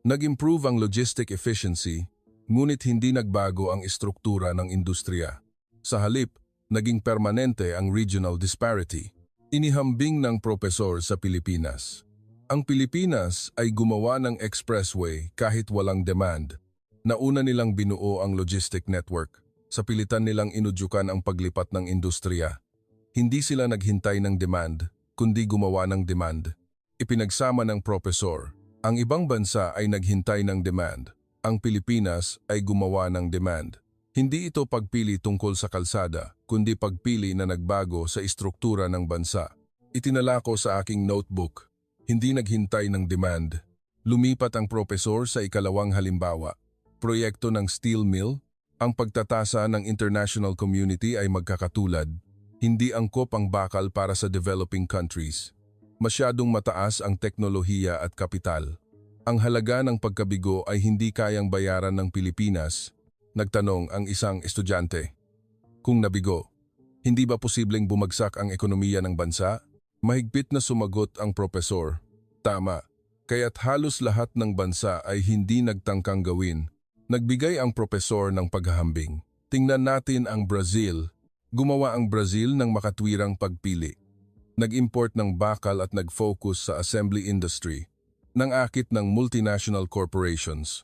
Nag-improve ang logistic efficiency, ngunit hindi nagbago ang istruktura ng industriya. Sa halip, naging permanente ang regional disparity. Inihambing ng propesor sa Pilipinas. Ang Pilipinas ay gumawa ng expressway kahit walang demand. Nauna nilang binuo ang logistic network. Sa pilitan nilang inudyukan ang paglipat ng industriya. Hindi sila naghintay ng demand, kundi gumawa ng demand. Ipinagsama ng propesor. Ang ibang bansa ay naghintay ng demand. Ang Pilipinas ay gumawa ng demand. Hindi ito pagpili tungkol sa kalsada, kundi pagpili na nagbago sa istruktura ng bansa. Itinala ko sa aking notebook. Hindi naghintay ng demand. Lumipat ang propesor sa ikalawang halimbawa. Proyekto ng steel mill. Ang pagtatasa ng international community ay magkakatulad. Hindi angkop ang bakal para sa developing countries. Masyadong mataas ang teknolohiya at kapital. Ang halaga ng pagkabigo ay hindi kayang bayaran ng Pilipinas. Nagtanong ang isang estudyante. Kung nabigo, hindi ba posibleng bumagsak ang ekonomiya ng bansa? Mahigpit na sumagot ang propesor. Tama, kaya't halos lahat ng bansa ay hindi nagtangkang gawin. Nagbigay ang propesor ng paghahambing. Tingnan natin ang Brazil. Gumawa ang Brazil ng makatwirang pagpili. Nag-import ng bakal at nag-focus sa assembly industry. Nang-akit ng multinational corporations.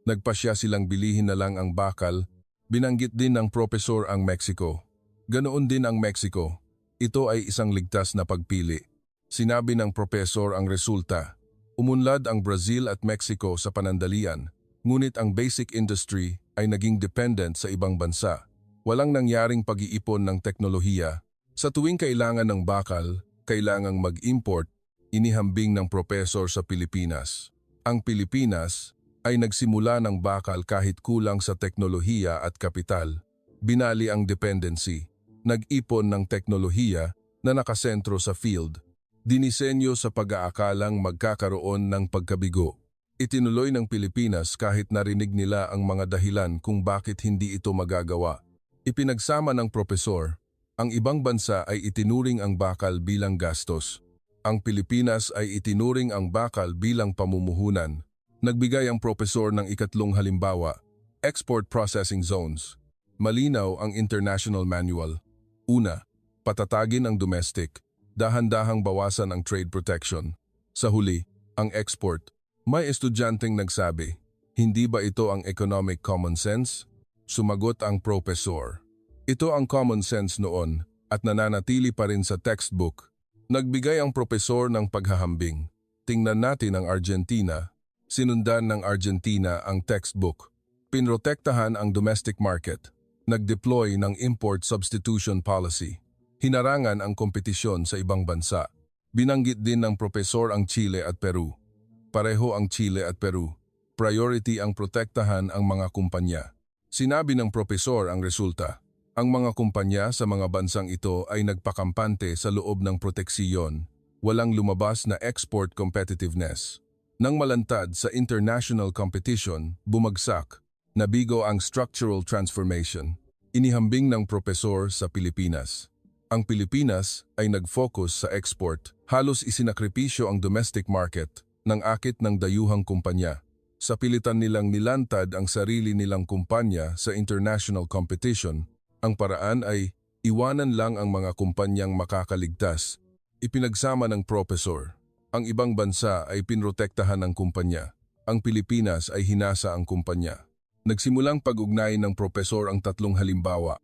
Nagpasya silang bilihin na lang ang bakal, binanggit din ng propesor ang Mexico. Ganoon din ang Mexico. Ito ay isang ligtas na pagpili. Sinabi ng propesor ang resulta. Umunlad ang Brazil at Mexico sa panandalian, ngunit ang basic industry ay naging dependent sa ibang bansa. Walang nangyaring pag-iipon ng teknolohiya. Sa tuwing kailangan ng bakal, kailangang mag-import, inihambing ng propesor sa Pilipinas. Ang Pilipinas ay nagsimula ng bakal kahit kulang sa teknolohiya at kapital. Binali ang dependency. Nag-ipon ng teknolohiya na nakasentro sa field. Dinisenyo sa pag-aakalang magkakaroon ng pagkabigo. Itinuloy ng Pilipinas kahit narinig nila ang mga dahilan kung bakit hindi ito magagawa. Ipinagsama ng propesor, ang ibang bansa ay itinuring ang bakal bilang gastos. Ang Pilipinas ay itinuring ang bakal bilang pamumuhunan. Nagbigay ang propesor ng ikatlong halimbawa, export processing zones. Malinaw ang international manual. Una, patatagin ang domestic. Dahan-dahang bawasan ang trade protection. Sa huli, ang export. May estudyanteng nagsabi, hindi ba ito ang economic common sense? Sumagot ang propesor. Ito ang common sense noon at nananatili pa rin sa textbook. Nagbigay ang propesor ng paghahambing. Tingnan natin ang Argentina. Sinundan ng Argentina ang textbook. Pinrotektahan ang domestic market. Nag-deploy ng import substitution policy. Hinarangan ang kompetisyon sa ibang bansa. Binanggit din ng propesor ang Chile at Peru. Pareho ang Chile at Peru. Priority ang protektahan ang mga kumpanya. Sinabi ng propesor ang resulta. Ang mga kumpanya sa mga bansang ito ay nagpakampante sa loob ng proteksiyon. Walang lumabas na export competitiveness. Nang malantad sa international competition, bumagsak. Nabigo ang structural transformation. Inihambing ng propesor sa Pilipinas. Ang Pilipinas ay nag-focus sa export. Halos isinakripisyo ang domestic market ng akit ng dayuhang kumpanya. Sa pilitan nilang nilantad ang sarili nilang kumpanya sa international competition, ang paraan ay iwanan lang ang mga kumpanyang makakaligtas. Ipinagsama ng propesor. Ang ibang bansa ay pinrotektahan ng kumpanya. Ang Pilipinas ay hinasa ang kumpanya. Nagsimulang pag-ugnay ng propesor ang tatlong halimbawa.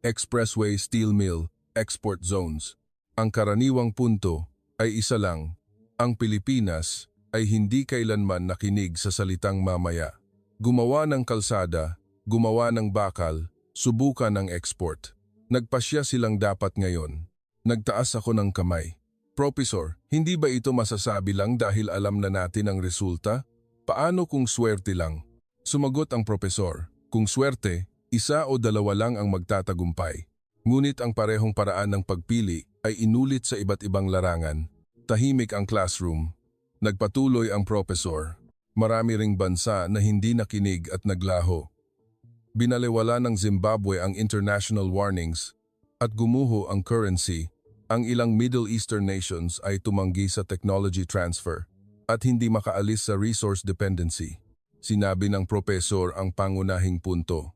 Expressway Steel Mill, Export Zones. Ang karaniwang punto ay isa lang. Ang Pilipinas ay hindi kailanman nakinig sa salitang mamaya. Gumawa ng kalsada, gumawa ng bakal, subukan ng export. Nagpasya silang dapat ngayon. Nagtaas ako ng kamay. Propesor, hindi ba ito masasabi lang dahil alam na natin ang resulta? Paano kung swerte lang? Sumagot ang propesor, kung swerte, isa o dalawa lang ang magtatagumpay. Ngunit ang parehong paraan ng pagpili ay inulit sa iba't ibang larangan. Tahimik ang classroom. Nagpatuloy ang propesor. Marami ring bansa na hindi nakinig at naglaho. Binaliwala ng Zimbabwe ang international warnings at gumuho ang currency. Ang ilang Middle Eastern nations ay tumanggi sa technology transfer at hindi makaalis sa resource dependency. Sinabi ng propesor ang pangunahing punto.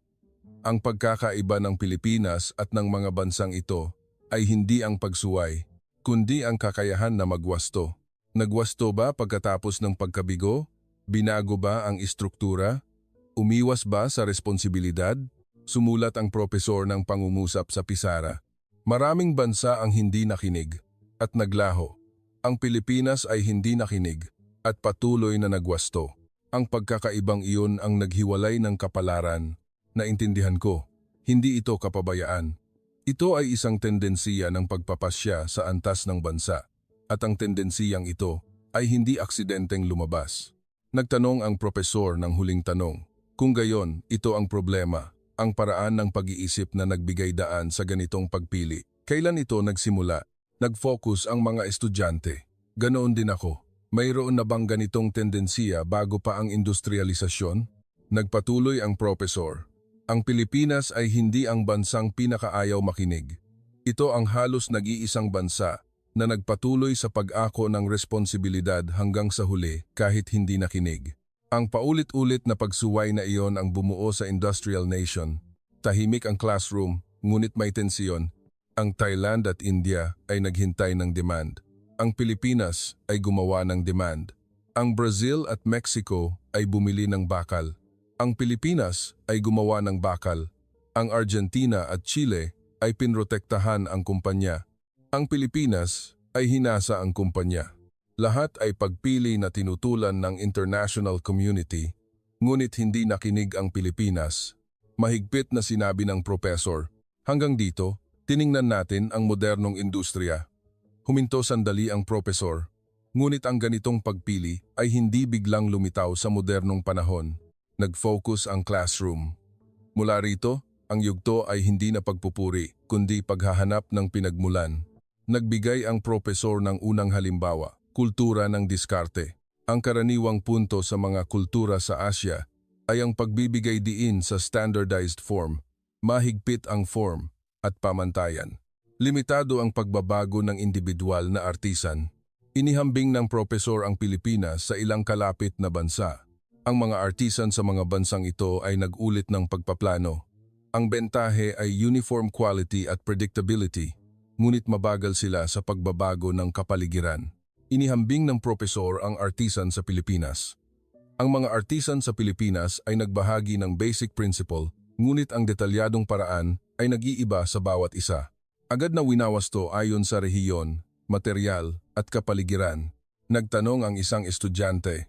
Ang pagkakaiba ng Pilipinas at ng mga bansang ito ay hindi ang pagsuway, kundi ang kakayahan na magwasto. Nagwasto ba pagkatapos ng pagkabigo? Binago ba ang istruktura? Umiwas ba sa responsibilidad? Sumulat ang propesor ng pangungusap sa pisara. Maraming bansa ang hindi nakinig at naglaho. Ang Pilipinas ay hindi nakinig at patuloy na nagwasto. Ang pagkakaibang iyon ang naghiwalay ng kapalaran. Naintindihan ko, hindi ito kapabayaan. Ito ay isang tendensiya ng pagpapasya sa antas ng bansa. At ang tendensiyang ito ay hindi aksidenteng lumabas. Nagtanong ang propesor ng huling tanong. Kung gayon, ito ang problema, ang paraan ng pag-iisip na nagbigay daan sa ganitong pagpili. Kailan ito nagsimula? Nag-focus ang mga estudyante. Ganoon din ako. Mayroon na bang ganitong tendensiya bago pa ang industrialisasyon? Nagpatuloy ang propesor. Ang Pilipinas ay hindi ang bansang pinakaayaw makinig. Ito ang halos nag-iisang bansa na nagpatuloy sa pag-ako ng responsibilidad hanggang sa huli kahit hindi nakinig. Ang paulit-ulit na pagsuway na iyon ang bumuo sa industrial nation. Tahimik ang classroom, ngunit may tensiyon. Ang Thailand at India ay naghintay ng demand. Ang Pilipinas ay gumawa ng demand. Ang Brazil at Mexico ay bumili ng bakal. Ang Pilipinas ay gumawa ng bakal. Ang Argentina at Chile ay pinrotektahan ang kumpanya. Ang Pilipinas ay hinasa ang kumpanya. Lahat ay pagpili na tinutulan ng international community, ngunit hindi nakinig ang Pilipinas. Mahigpit na sinabi ng propesor. Hanggang dito, tiningnan natin ang modernong industriya. Huminto sandali ang propesor. Ngunit ang ganitong pagpili ay hindi biglang lumitaw sa modernong panahon. Nag-focus ang classroom. Mula rito, ang yugto ay hindi na pagpupuri, kundi paghahanap ng pinagmulan. Nagbigay ang propesor ng unang halimbawa, kultura ng diskarte. Ang karaniwang punto sa mga kultura sa Asya ay ang pagbibigay diin sa standardized form, mahigpit ang form at pamantayan. Limitado ang pagbabago ng individual na artisan. Inihambing ng propesor ang Pilipinas sa ilang kalapit na bansa. Ang mga artisan sa mga bansang ito ay nag-ulit ng pagpaplano. Ang bentahe ay uniform quality at predictability, ngunit mabagal sila sa pagbabago ng kapaligiran. Inihambing ng propesor ang artisan sa Pilipinas. Ang mga artisan sa Pilipinas ay nagbahagi ng basic principle, ngunit ang detalyadong paraan ay nag-iiba sa bawat isa. Agad na winawasto ayon sa rehiyon, materyal at kapaligiran. Nagtanong ang isang estudyante.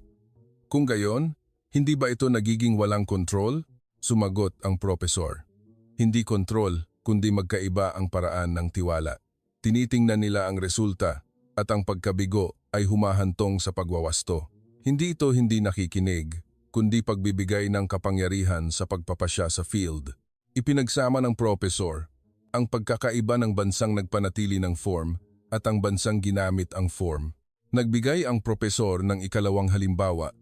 Kung gayon, hindi ba ito nagiging walang kontrol? Sumagot ang propesor. Hindi kontrol, kundi magkaiba ang paraan ng tiwala. Tinitingnan nila ang resulta at ang pagkabigo ay humahantong sa pagwawasto. Hindi ito hindi nakikinig, kundi pagbibigay ng kapangyarihan sa pagpapasya sa field. Ipinagsama ng propesor ang pagkakaiba ng bansang nagpanatili ng form at ang bansang ginamit ang form. Nagbigay ang propesor ng ikalawang halimbawa,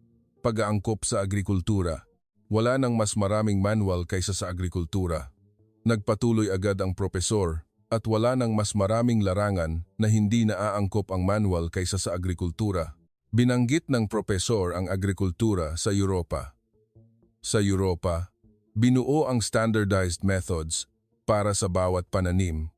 pag-aangkop sa agrikultura. Wala nang mas maraming manual kaysa sa agrikultura. Nagpatuloy agad ang propesor at wala nang mas maraming larangan na hindi naaangkop ang manual kaysa sa agrikultura. Binanggit ng propesor ang agrikultura sa Europa. Sa Europa, binuo ang standardized methods para sa bawat pananim.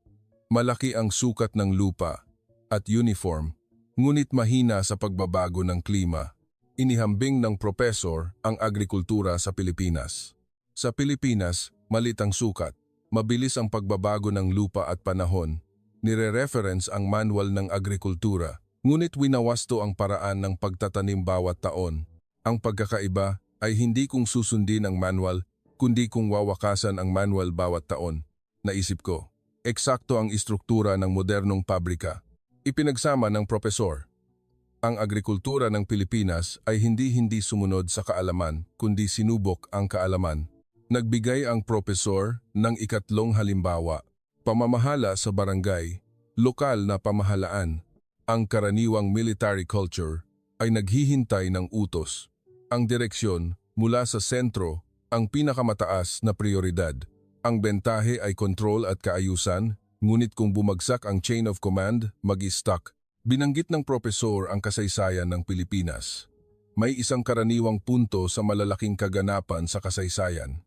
Malaki ang sukat ng lupa at uniform, ngunit mahina sa pagbabago ng klima. Inihambing ng propesor ang agrikultura sa Pilipinas. Sa Pilipinas, malit ang sukat. Mabilis ang pagbabago ng lupa at panahon. Nire-reference ang manual ng agrikultura, ngunit winawasto ang paraan ng pagtatanim bawat taon. Ang pagkakaiba ay hindi kung susundin ang manual, kundi kung wawakasan ang manual bawat taon. Naisip ko, eksakto ang istruktura ng modernong pabrika. Ipinagsama ng propesor. Ang agrikultura ng Pilipinas ay hindi sumunod sa kaalaman, kundi sinubok ang kaalaman. Nagbigay ang propesor ng ikatlong halimbawa, pamamahala sa barangay, lokal na pamahalaan. Ang karaniwang military culture ay naghihintay ng utos. Ang direksyon mula sa sentro ang pinakamataas na prioridad. Ang bentahe ay kontrol at kaayusan, ngunit kung bumagsak ang chain of command, mag-stuck. Binanggit ng propesor ang kasaysayan ng Pilipinas. May isang karaniwang punto sa malalaking kaganapan sa kasaysayan.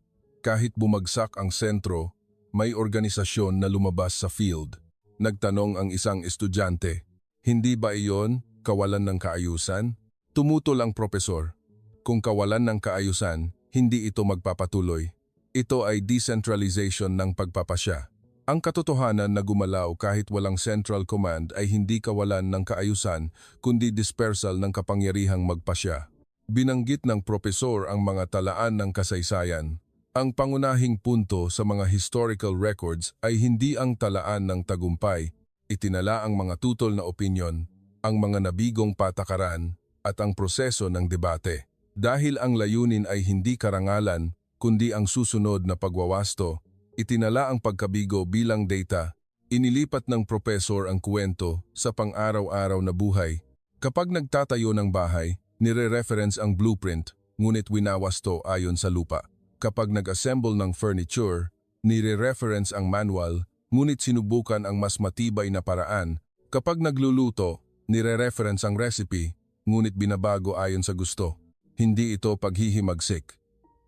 Kahit bumagsak ang sentro, may organisasyon na lumabas sa field. Nagtanong ang isang estudyante, hindi ba iyon kawalan ng kaayusan? Tumutol ang propesor. Kung kawalan ng kaayusan, hindi ito magpapatuloy. Ito ay decentralization ng pagpapasya. Ang katotohanan na gumalaw kahit walang central command ay hindi kawalan ng kaayusan, kundi dispersal ng kapangyarihang magpasya. Binanggit ng propesor ang mga talaan ng kasaysayan. Ang pangunahing punto sa mga historical records ay hindi ang talaan ng tagumpay, itinala ang mga tutol na opinyon, ang mga nabigong patakaran, at ang proseso ng debate. Dahil ang layunin ay hindi karangalan, kundi ang susunod na pagwawasto, itinala ang pagkabigo bilang data, inilipat ng propesor ang kwento sa pang-araw-araw na buhay. Kapag nagtatayo ng bahay, nire-reference ang blueprint, ngunit winawasto ayon sa lupa. Kapag nag-assemble ng furniture, nire-reference ang manual, ngunit sinubukan ang mas matibay na paraan. Kapag nagluluto, nire-reference ang recipe, ngunit binabago ayon sa gusto. Hindi ito paghihimagsik.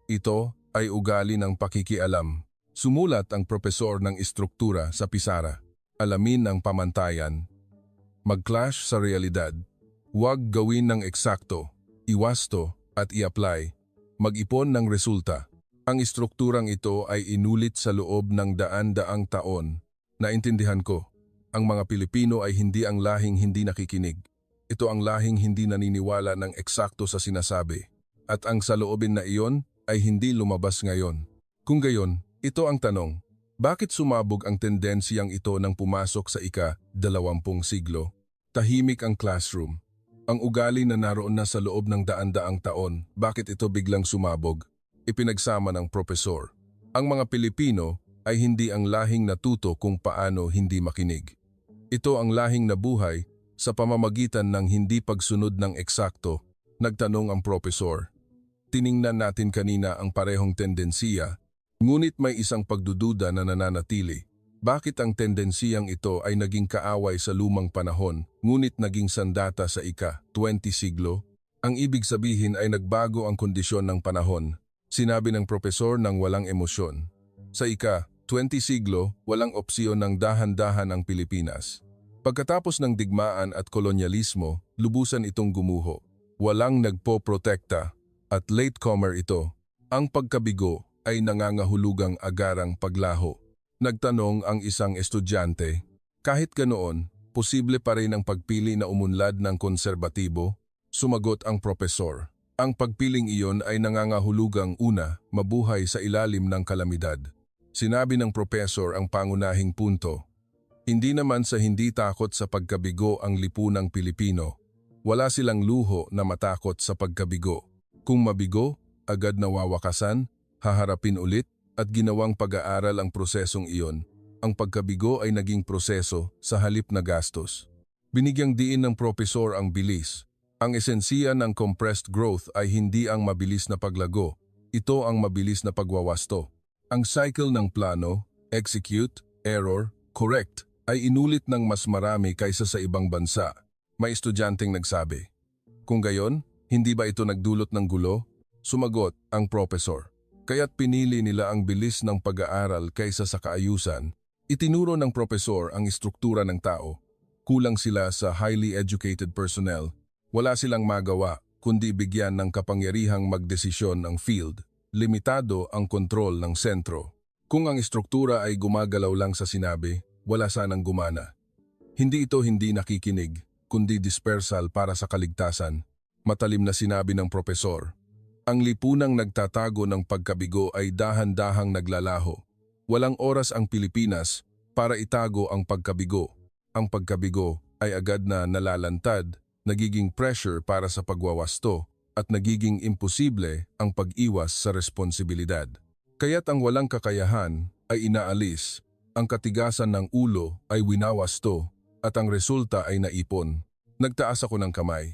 Ito ay ugali ng pakikialam. Sumulat ang propesor ng istruktura sa pisara. Alamin ang pamantayan. Mag-clash sa realidad. Huwag gawin ng eksakto, iwasto at i-apply. Mag-ipon ng resulta. Ang istrukturang ito ay inulit sa loob ng daan-daang taon. Naintindihan ko, ang mga Pilipino ay hindi ang lahing hindi nakikinig. Ito ang lahing hindi naniniwala ng eksakto sa sinasabi. At ang saloobin na iyon ay hindi lumabas ngayon. Kung gayon, ito ang tanong, bakit sumabog ang tendensiyang ito nang pumasok sa ika-20 siglo? Tahimik ang classroom. Ang ugali na naroon na sa loob ng daan-daang taon, bakit ito biglang sumabog? Ipinagsama ng propesor. Ang mga Pilipino ay hindi ang lahing natuto kung paano hindi makinig. Ito ang lahing nabuhay sa pamamagitan ng hindi pagsunod ng eksakto, nagtanong ang propesor. Tiningnan natin kanina ang parehong tendensiya, ngunit may isang pagdududa na nananatili. Bakit ang tendensiyang ito ay naging kaaway sa lumang panahon, ngunit naging sandata sa ika-20 siglo? Ang ibig sabihin ay nagbago ang kondisyon ng panahon. Sinabi ng propesor ng walang emosyon. Sa ika-20 siglo, walang opsyon ng dahan-dahan ang Pilipinas. Pagkatapos ng digmaan at kolonyalismo, lubusan itong gumuho. Walang nagpoprotekta at latecomer ito. Ang pagkabigo ay nangangahulugang agarang paglaho. Nagtanong ang isang estudyante, kahit ganoon, posible pa rin ang pagpili na umunlad ng konserbatibo? Sumagot ang propesor. Ang pagpiling iyon ay nangangahulugang una, mabuhay sa ilalim ng kalamidad. Sinabi ng propesor ang pangunahing punto. Hindi naman sa hindi takot sa pagkabigo ang lipunang Pilipino. Wala silang luho na matakot sa pagkabigo. Kung mabigo, agad nawawakasan, haharapin ulit, at ginawang pag-aaral ang prosesong iyon. Ang pagkabigo ay naging proseso sa halip na gastos. Binigyang diin ng propesor ang bilis. Ang esensiya ng compressed growth ay hindi ang mabilis na paglago, ito ang mabilis na pagwawasto. Ang cycle ng plano, execute, error, correct, ay inulit ng mas marami kaysa sa ibang bansa. May estudyanteng nagsabi. Kung gayon, hindi ba ito nagdulot ng gulo? Sumagot ang propesor. Kaya't pinili nila ang bilis ng pag-aaral kaysa sa kaayusan. Itinuro ng propesor ang istruktura ng tao. Kulang sila sa highly educated personnel. Wala silang magawa kundi bigyan ng kapangyarihang magdesisyon ang field. Limitado ang kontrol ng sentro. Kung ang istruktura ay gumagalaw lang sa sinabi, wala sanang gumana. Hindi ito hindi nakikinig, kundi dispersal para sa kaligtasan. Matalim na sinabi ng propesor. Ang lipunang nagtatago ng pagkabigo ay dahan-dahang naglalaho. Walang oras ang Pilipinas para itago ang pagkabigo. Ang pagkabigo ay agad na nalalantad, nagiging pressure para sa pagwawasto, at nagiging imposible ang pag-iwas sa responsibilidad. Kaya't ang walang kakayahan ay inaalis, ang katigasan ng ulo ay winawasto, at ang resulta ay naipon. Nagtaas ako ng kamay.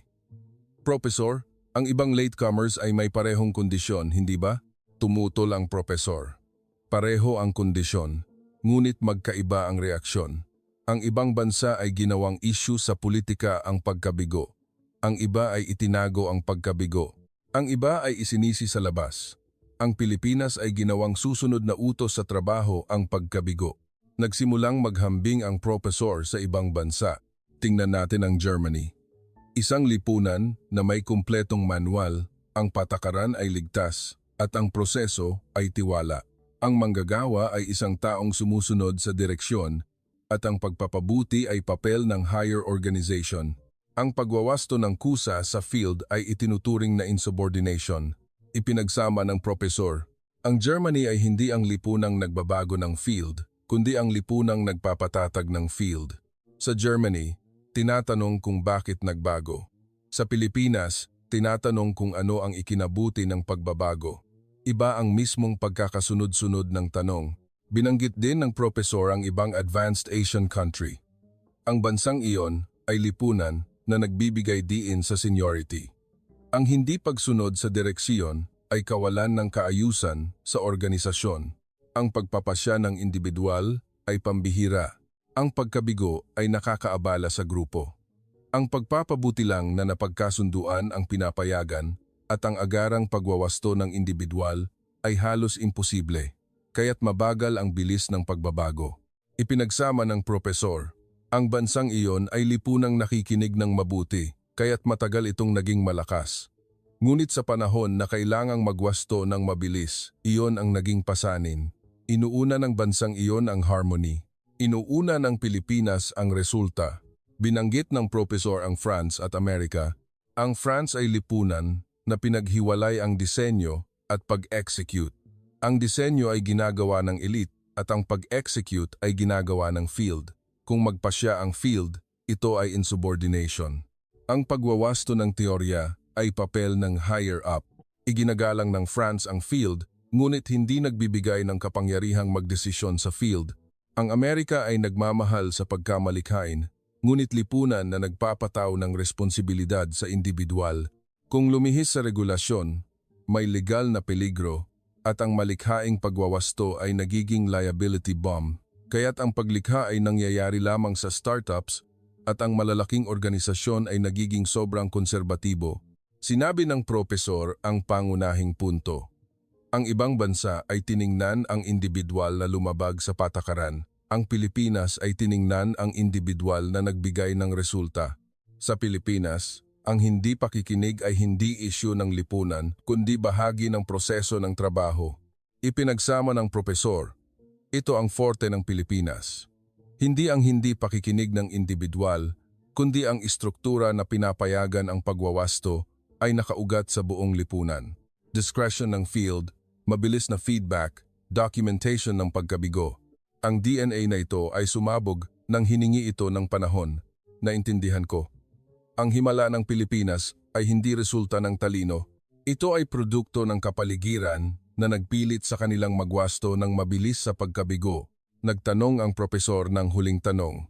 Propesor, ang ibang latecomers ay may parehong kondisyon, hindi ba? Tumutol ang propesor. Pareho ang kondisyon, ngunit magkaiba ang reaksyon. Ang ibang bansa ay ginawang issue sa politika ang pagkabigo. Ang iba ay itinago ang pagkabigo. Ang iba ay isinisi sa labas. Ang Pilipinas ay ginawang susunod na utos sa trabaho ang pagkabigo. Nagsimulang maghambing ang propesor sa ibang bansa. Tingnan natin ang Germany. Isang lipunan na may kumpletong manual, ang patakaran ay ligtas, at ang proseso ay tiwala. Ang manggagawa ay isang taong sumusunod sa direksyon, at ang pagpapabuti ay papel ng higher organization. Ang pagwawasto ng kusa sa field ay itinuturing na insubordination. Ipinagsama ng propesor. Ang Germany ay hindi ang lipunang nagbabago ng field, kundi ang lipunang nagpapatatag ng field. Sa Germany, tinatanong kung bakit nagbago. Sa Pilipinas, tinatanong kung ano ang ikinabuti ng pagbabago. Iba ang mismong pagkakasunod-sunod ng tanong. Binanggit din ng propesor ang ibang advanced Asian country. Ang bansang iyon ay lipunan na nagbibigay diin sa seniority. Ang hindi pagsunod sa direksyon ay kawalan ng kaayusan sa organisasyon. Ang pagpapasya ng individual ay pambihira. Ang pagkabigo ay nakakaabala sa grupo. Ang pagpapabuti lang na napagkasunduan ang pinapayagan at ang agarang pagwawasto ng individual ay halos imposible, kaya't mabagal ang bilis ng pagbabago. Ipinagsama ng propesor, ang bansang iyon ay lipunang nakikinig ng mabuti, kaya't matagal itong naging malakas. Ngunit sa panahon na kailangang magwasto ng mabilis, iyon ang naging pasanin. Inuuna ng bansang iyon ang harmony. Inuuna ng Pilipinas ang resulta. Binanggit ng propesor ang France at Amerika. Ang France ay lipunan na pinaghiwalay ang disenyo at pag-execute. Ang disenyo ay ginagawa ng elite at ang pag-execute ay ginagawa ng field. Kung magpasya ang field, ito ay insubordination. Ang pagwawasto ng teorya ay papel ng higher up. Iginagalang ng France ang field, ngunit hindi nagbibigay ng kapangyarihang magdesisyon sa field. Ang Amerika ay nagmamahal sa pagkamalikhain, ngunit lipunan na nagpapataw ng responsibilidad sa individual. Kung lumihis sa regulasyon, may legal na peligro, at ang malikhaing pagwawasto ay nagiging liability bomb. Kaya't ang paglikha ay nangyayari lamang sa startups at ang malalaking organisasyon ay nagiging sobrang konserbatibo. Sinabi ng propesor ang pangunahing punto. Ang ibang bansa ay tiningnan ang individual na lumabag sa patakaran Ang Pilipinas ay tiningnan ang individual na nagbigay ng resulta. Sa Pilipinas, ang hindi pakikinig ay hindi isyu ng lipunan kundi bahagi ng proseso ng trabaho. Ipinagsama ng propesor. Ito ang forte ng Pilipinas. Hindi ang hindi pakikinig ng individual, kundi ang istruktura na pinapayagan ang pagwawasto ay nakaugat sa buong lipunan. Discretion ng field, mabilis na feedback, documentation ng pagkabigo. Ang DNA na ito ay sumabog nang hiningi ito ng panahon. Naintindihan ko. Ang himala ng Pilipinas ay hindi resulta ng talino. Ito ay produkto ng kapaligiran na nagpilit sa kanilang magwasto ng mabilis sa pagkabigo. Nagtanong ang propesor ng huling tanong.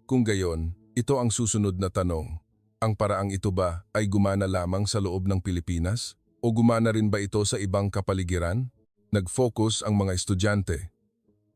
Kung gayon, ito ang susunod na tanong. Ang paraang ito ba ay gumana lamang sa loob ng Pilipinas? O gumana rin ba ito sa ibang kapaligiran? Nag-focus ang mga estudyante.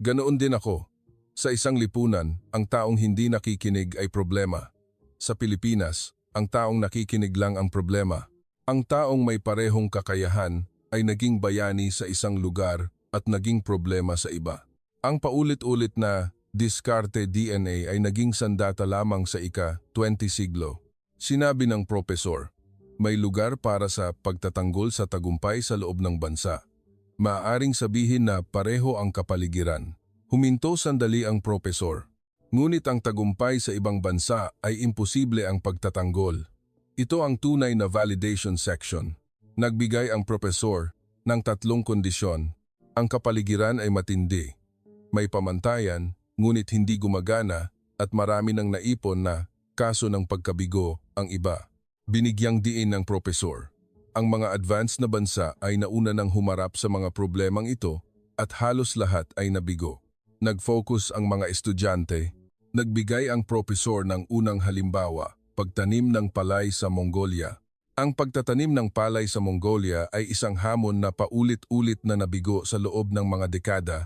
Ganoon din ako. Sa isang lipunan, ang taong hindi nakikinig ay problema. Sa Pilipinas, ang taong nakikinig lang ang problema. Ang taong may parehong kakayahan ay naging bayani sa isang lugar at naging problema sa iba. Ang paulit-ulit na diskarte DNA ay naging sandata lamang sa ika-20 siglo. Sinabi ng propesor, may lugar para sa pagtatanggol sa tagumpay sa loob ng bansa. Maaaring sabihin na pareho ang kapaligiran. Huminto sandali ang propesor. Ngunit ang tagumpay sa ibang bansa ay imposible ang pagtatanggol. Ito ang tunay na validation section. Nagbigay ang propesor ng 3 kondisyon. Ang kapaligiran ay matindi. May pamantayan, ngunit hindi gumagana at marami nang naipon na kaso ng pagkabigo ang iba. Binigyang diin ng propesor. Ang mga advanced na bansa ay nauna nang humarap sa mga problemang ito at halos lahat ay nabigo. Nag-focus ang mga estudyante. Nagbigay ang propesor ng unang halimbawa, pagtanim ng palay sa Mongolia. Ang pagtatanim ng palay sa Mongolia ay isang hamon na paulit-ulit na nabigo sa loob ng mga dekada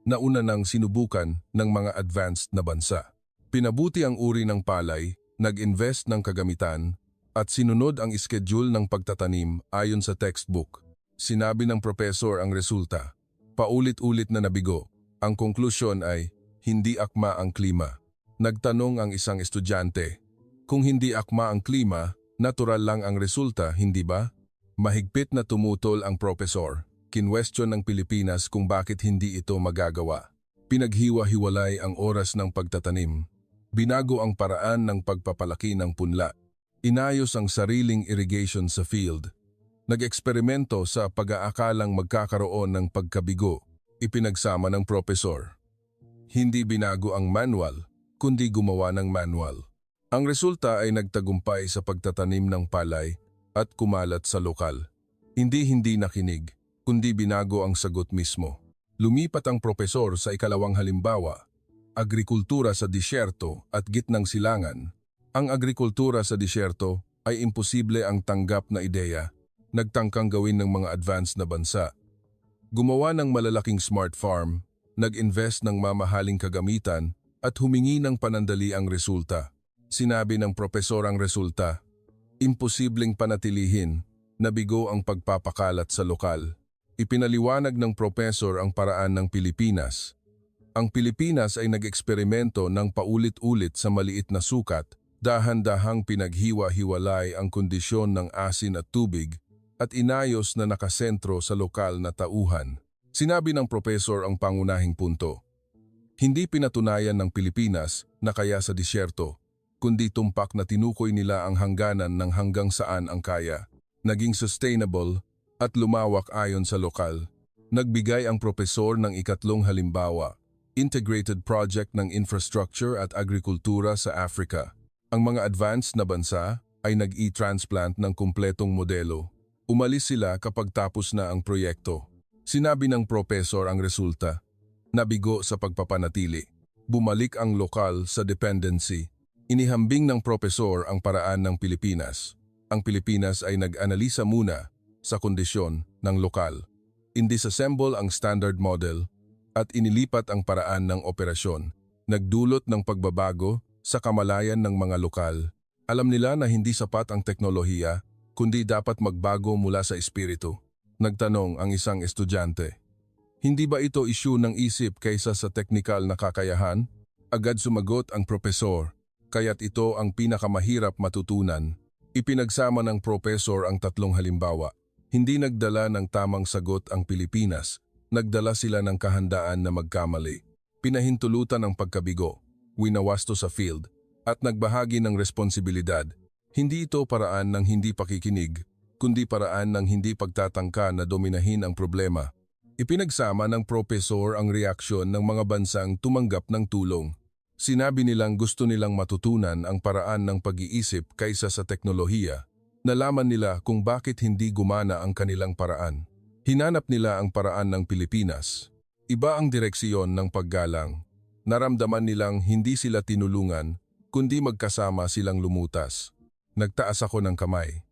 na una nang sinubukan ng mga advanced na bansa. Pinabuti ang uri ng palay, nag-invest ng kagamitan, at sinunod ang schedule ng pagtatanim ayon sa textbook. Sinabi ng professor ang resulta. Paulit-ulit na nabigo. Ang konklusyon ay, hindi akma ang klima. Nagtanong ang isang estudyante, kung hindi akma ang klima, natural lang ang resulta, hindi ba? Mahigpit na tumutol ang professor. Kinwestiyon ng Pilipinas kung bakit hindi ito magagawa. Pinaghiwa-hiwalay ang oras ng pagtatanim. Binago ang paraan ng pagpapalaki ng punla. Inayos ang sariling irrigation sa field. Nag-eksperimento sa pag-aakalang magkakaroon ng pagkabigo. Ipinagsama ng propesor. Hindi binago ang manual, kundi gumawa ng manual. Ang resulta ay nagtagumpay sa pagtatanim ng palay at kumalat sa lokal. Hindi nakinig, kundi binago ang sagot mismo. Lumipat ang propesor sa ikalawang halimbawa, agrikultura sa disyerto at gitnang silangan. Ang agrikultura sa disyerto ay imposible ang tanggap na ideya, nagtangkang gawin ng mga advanced na bansa. Gumawa ng malalaking smart farm, nag-invest ng mamahaling kagamitan at humingi ng panandali ang resulta. Sinabi ng propesor ang resulta, imposibleng panatilihin, nabigo ang pagpapakalat sa lokal. Ipinaliwanag ng propesor ang paraan ng Pilipinas. Ang Pilipinas ay nag-eksperimento ng paulit-ulit sa maliit na sukat, dahan-dahang pinaghiwa-hiwalay ang kondisyon ng asin at tubig at inayos na nakasentro sa lokal na tauhan. Sinabi ng propesor ang pangunahing punto. Hindi pinatunayan ng Pilipinas na kaya sa disyerto, kundi tumpak na tinukoy nila ang hangganan ng hanggang saan ang kaya. Naging sustainable at lumawak ayon sa lokal. Nagbigay ang propesor ng ikatlong halimbawa, integrated project ng infrastructure at agrikultura sa Africa. Ang mga advanced na bansa ay nag-e-transplant ng kumpletong modelo. Umalis sila kapag tapos na ang proyekto. Sinabi ng propesor ang resulta. Nabigo sa pagpapanatili. Bumalik ang lokal sa dependency. Inihambing ng propesor ang paraan ng Pilipinas. Ang Pilipinas ay nag-analisa muna sa kondisyon ng lokal. Indisassemble ang standard model at inilipat ang paraan ng operasyon. Nagdulot ng pagbabago sa kamalayan ng mga lokal. Alam nila na hindi sapat ang teknolohiya, kundi dapat magbago mula sa espiritu. Nagtanong ang isang estudyante. Hindi ba ito isyu ng isip kaysa sa teknikal na kakayahan? Agad sumagot ang propesor, kaya't ito ang pinakamahirap matutunan. Ipinagsama ng propesor ang tatlong halimbawa. Hindi nagdala ng tamang sagot ang Pilipinas. Nagdala sila ng kahandaan na magkamali. Pinahintulutan ang pagkabigo, winawasto sa field, at nagbahagi ng responsibilidad. Hindi ito paraan ng hindi pakikinig, kundi paraan ng hindi pagtatangka na dominahin ang problema. Ipinagsama ng propesor ang reaksyon ng mga bansang tumanggap ng tulong. Sinabi nilang gusto nilang matutunan ang paraan ng pag-iisip kaysa sa teknolohiya. Nalaman nila kung bakit hindi gumana ang kanilang paraan. Hinanap nila ang paraan ng Pilipinas. Iba ang direksyon ng paggalang. Naramdaman nilang hindi sila tinulungan, kundi magkasama silang lumutas. Nagtaas ako ng kamay.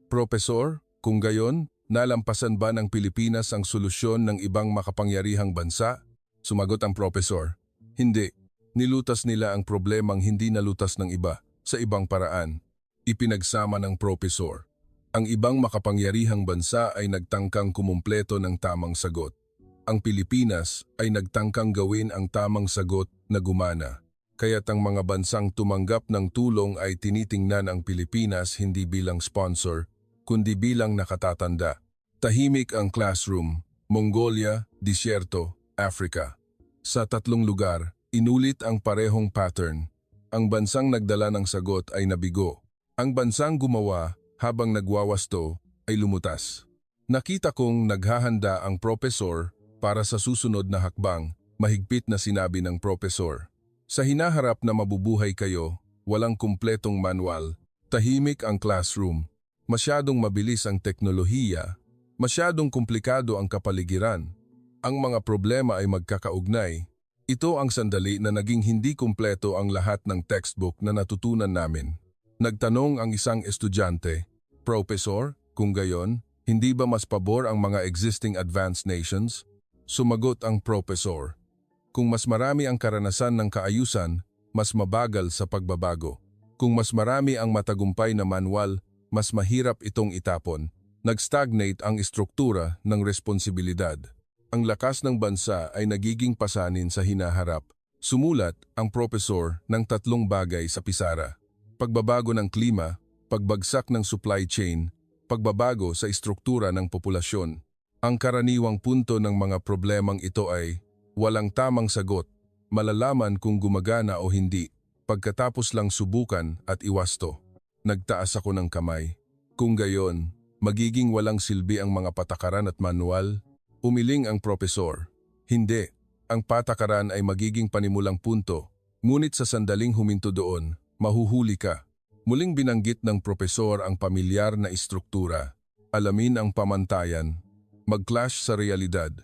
Propesor, kung gayon, nalampasan ba ng Pilipinas ang solusyon ng ibang makapangyarihang bansa? Sumagot ang propesor. Hindi. Nilutas nila ang problemang hindi nalutas ng iba, sa ibang paraan. Ipinagsama ng propesor. Ang ibang makapangyarihang bansa ay nagtangkang kumumpleto ng tamang sagot. Ang Pilipinas ay nagtangkang gawin ang tamang sagot na gumana. Kaya't ang mga bansang tumanggap ng tulong ay tinitingnan ang Pilipinas hindi bilang sponsor, kundi bilang nakatatanda. Tahimik ang classroom, Mongolia, disyerto, Africa. Sa tatlong lugar, inulit ang parehong pattern. Ang bansang nagdala ng sagot ay nabigo. Ang bansang gumawa habang nagwawasto ay lumutas. Nakita kong naghahanda ang propesor para sa susunod na hakbang, mahigpit na sinabi ng propesor. Sa hinaharap na mabubuhay kayo, walang kumpletong manual, tahimik ang classroom, masyadong mabilis ang teknolohiya, masyadong komplikado ang kapaligiran. Ang mga problema ay magkakaugnay. Ito ang sandali na naging hindi kumpleto ang lahat ng textbook na natutunan namin. Nagtanong ang isang estudyante, Professor, kung gayon, hindi ba mas pabor ang mga existing advanced nations? Sumagot ang propesor. Kung mas marami ang karanasan ng kaayusan, mas mabagal sa pagbabago. Kung mas marami ang matagumpay na manual, mas mahirap itong itapon. Nag-stagnate ang istruktura ng responsibilidad. Ang lakas ng bansa ay nagiging pasanin sa hinaharap. Sumulat ang propesor ng tatlong bagay sa pisara. Pagbabago ng klima, pagbagsak ng supply chain, pagbabago sa istruktura ng populasyon. Ang karaniwang punto ng mga problemang ito ay walang tamang sagot, malalaman kung gumagana o hindi, pagkatapos lang subukan at iwasto. Nagtaas ako ng kamay. Kung gayon, magiging walang silbi ang mga patakaran at manual? Umiling ang propesor. Hindi, ang patakaran ay magiging panimulang punto, ngunit sa sandaling huminto doon, mahuhuli ka. Muling binanggit ng propesor ang pamilyar na istruktura. Alamin ang pamantayan. Mag-clash sa realidad.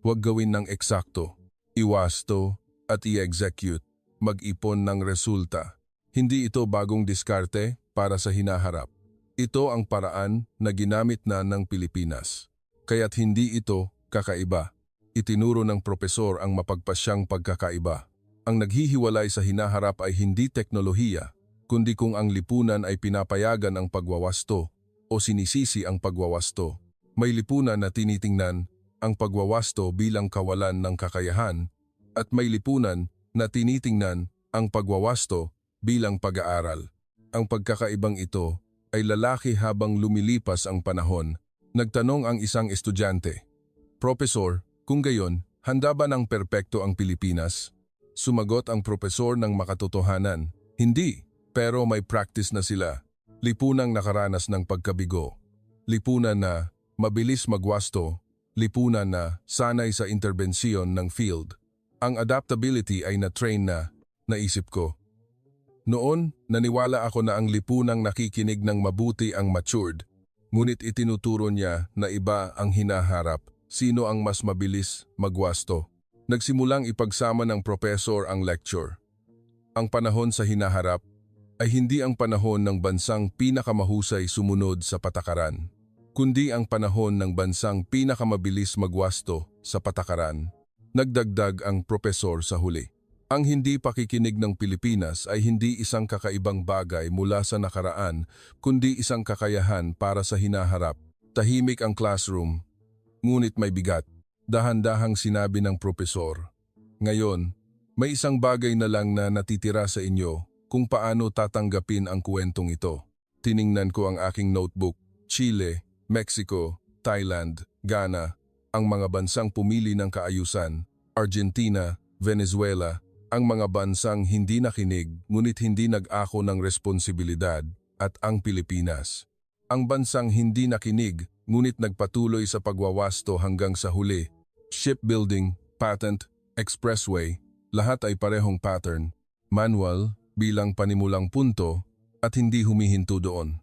Huwag gawin ng eksakto. Iwasto at i-execute. Mag-ipon ng resulta. Hindi ito bagong diskarte para sa hinaharap. Ito ang paraan na ginamit na ng Pilipinas. Kaya't hindi ito kakaiba. Itinuro ng propesor ang mapagpasyang pagkakaiba. Ang naghihiwalay sa hinaharap ay hindi teknolohiya, kundi kung ang lipunan ay pinapayagan ang pagwawasto o sinisisi ang pagwawasto. May lipunan na tinitingnan ang pagwawasto bilang kawalan ng kakayahan at may lipunan na tinitingnan ang pagwawasto bilang pag-aaral. Ang pagkakaibang ito ay lalaki habang lumilipas ang panahon. Nagtanong ang isang estudyante, Profesor, kung gayon, handa ba ng perpekto ang Pilipinas? Sumagot ang propesor ng makatotohanan, hindi, pero may practice na sila. Lipunang nakaranas ng pagkabigo. Lipunan na mabilis magwasto, lipunan na sanay sa interbensyon ng field. Ang adaptability ay na-train na, naisip ko. Noon, naniwala ako na ang lipunang nakikinig ng mabuti ang matured, ngunit itinuturo niya na iba ang hinaharap, sino ang mas mabilis magwasto. Nagsimulang ipagsama ng propesor ang lecture. Ang panahon sa hinaharap ay hindi ang panahon ng bansang pinakamahusay sumunod sa patakaran, kundi ang panahon ng bansang pinakamabilis magwasto sa patakaran. Nagdagdag ang propesor sa huli. Ang hindi pakikinig ng Pilipinas ay hindi isang kakaibang bagay mula sa nakaraan, kundi isang kakayahan para sa hinaharap. Tahimik ang classroom, ngunit may bigat. Dahan-dahang sinabi ng propesor. Ngayon, may isang bagay na lang na natitira sa inyo kung paano tatanggapin ang kwentong ito. Tiningnan ko ang aking notebook. Chile, Mexico, Thailand, Ghana, ang mga bansang pumili ng kaayusan, Argentina, Venezuela, ang mga bansang hindi nakinig ngunit hindi nag-ako ng responsibilidad, at ang Pilipinas. Ang bansang hindi nakinig ngunit nagpatuloy sa pagwawasto hanggang sa huli. Shipbuilding, patent, expressway, lahat ay parehong pattern, manual, bilang panimulang punto, at hindi humihinto doon.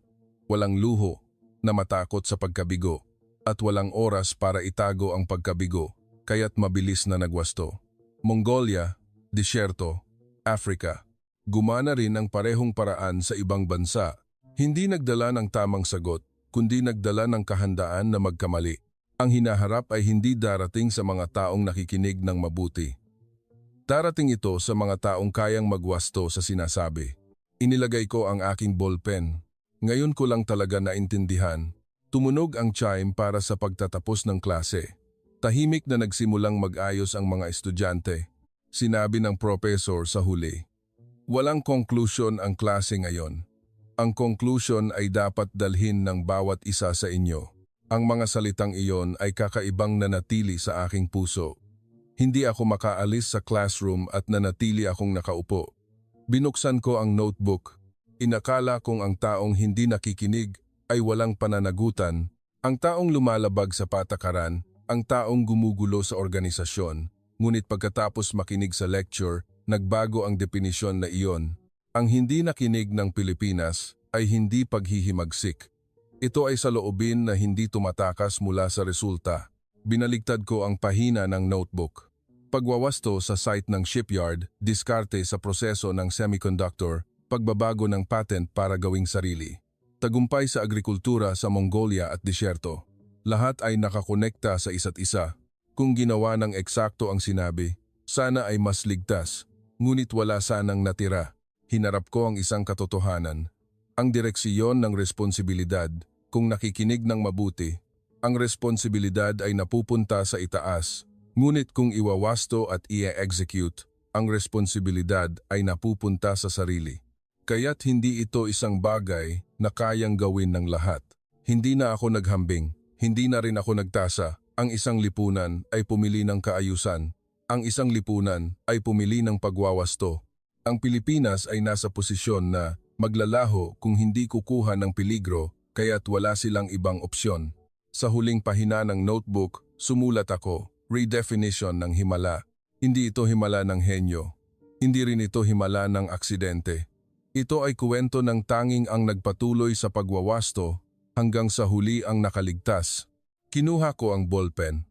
Walang luho na matakot sa pagkabigo, at walang oras para itago ang pagkabigo, kaya't mabilis na nagwasto. Mongolia, disyerto, Africa, gumana rin ang parehong paraan sa ibang bansa. Hindi nagdala ng tamang sagot, kundi nagdala ng kahandaan na magkamali. Ang hinaharap ay hindi darating sa mga taong nakikinig ng mabuti. Darating ito sa mga taong kayang magwasto sa sinasabi. Inilagay ko ang aking ballpen. Ngayon ko lang talaga naintindihan. Tumunog ang chime para sa pagtatapos ng klase. Tahimik na nagsimulang mag-ayos ang mga estudyante. Sinabi ng professor sa huli. Walang conclusion ang klase ngayon. Ang conclusion ay dapat dalhin ng bawat isa sa inyo. Ang mga salitang iyon ay kakaibang nanatili sa aking puso. Hindi ako makaalis sa classroom at nanatili akong nakaupo. Binuksan ko ang notebook. Inakala kong ang taong hindi nakikinig ay walang pananagutan, ang taong lumalabag sa patakaran, ang taong gumugulo sa organisasyon. Ngunit pagkatapos makinig sa lecture, nagbago ang definisyon na iyon. Ang hindi nakinig ng Pilipinas ay hindi paghihimagsik. Ito ay saloobin na hindi tumatakas mula sa resulta. Binaligtad ko ang pahina ng notebook. Pagwawasto sa site ng shipyard, diskarte sa proseso ng semiconductor, pagbabago ng patent para gawing sarili. Tagumpay sa agrikultura sa Mongolia at disyerto. Lahat ay nakakonekta sa isa't isa. Kung ginawa ng eksakto ang sinabi, sana ay mas ligtas, ngunit wala sanang natira. Hinarap ko ang isang katotohanan. Ang direksyon ng responsibilidad, kung nakikinig ng mabuti, ang responsibilidad ay napupunta sa itaas. Ngunit kung iwawasto at i-execute, ang responsibilidad ay napupunta sa sarili. Kaya't hindi ito isang bagay na kayang gawin ng lahat. Hindi na ako naghambing, hindi na rin ako nagtasa. Ang isang lipunan ay pumili ng kaayusan. Ang isang lipunan ay pumili ng pagwawasto. Ang Pilipinas ay nasa posisyon na maglalaho kung hindi kukuha ng peligro, kaya't wala silang ibang opsyon. Sa huling pahina ng notebook, sumulat ako, redefinition ng himala. Hindi ito himala ng henyo. Hindi rin ito himala ng aksidente. Ito ay kuwento ng tanging ang nagpatuloy sa pagwawasto hanggang sa huli ang nakaligtas. Kinuha ko ang ballpen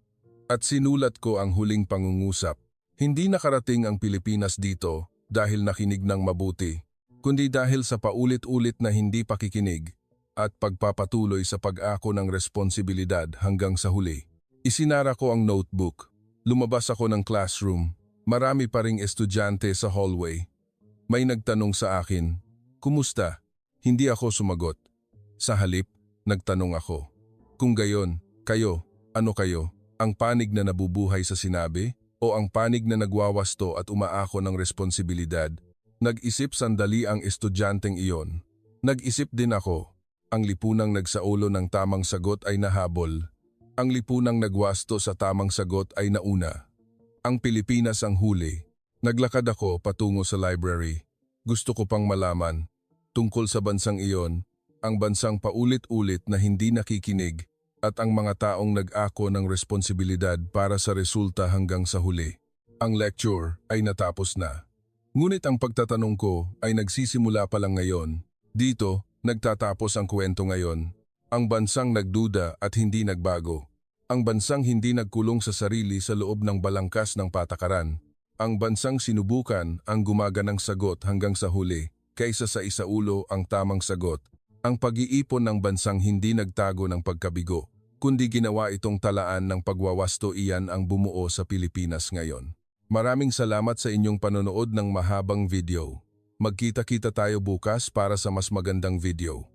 at sinulat ko ang huling pangungusap. Hindi nakarating ang Pilipinas dito dahil nakinig ng mabuti, kundi dahil sa paulit-ulit na hindi pakikinig at pagpapatuloy sa pag-ako ng responsibilidad hanggang sa huli. Isinara ko ang notebook. Lumabas ako ng classroom. Marami pa ring estudyante sa hallway. May nagtanong sa akin, "Kumusta?" Hindi ako sumagot. Sa halip, nagtanong ako, "Kung gayon, kayo, ano kayo? Ang panig na nabubuhay sa sinabi o ang panig na nagwawasto at umaako ng responsibilidad?" Nag-isip sandali ang estudyanteng iyon. Nag-isip din ako. Ang lipunang nagsaulo ng tamang sagot ay nahabol. Ang lipunang nagwasto sa tamang sagot ay nauna. Ang Pilipinas ang huli. Naglakad ako patungo sa library. Gusto ko pang malaman tungkol sa bansang iyon, ang bansang paulit-ulit na hindi nakikinig at ang mga taong nag-ako ng responsibilidad para sa resulta hanggang sa huli. Ang lecture ay natapos na. Ngunit ang pagtatanong ko ay nagsisimula pa lang ngayon. Dito, nagtatapos ang kwento ngayon. Ang bansang nagduda at hindi nagbago. Ang bansang hindi nagkulong sa sarili sa loob ng balangkas ng patakaran. Ang bansang sinubukan ang gumaganang sagot hanggang sa huli, kaysa sa isaulo ang tamang sagot. Ang pag-iipon ng bansang hindi nagtago ng pagkabigo, kundi ginawa itong talaan ng pagwawasto. Iyan ang bumuo sa Pilipinas ngayon. Maraming salamat sa inyong panonood ng mahabang video. Magkita-kita tayo bukas para sa mas magandang video.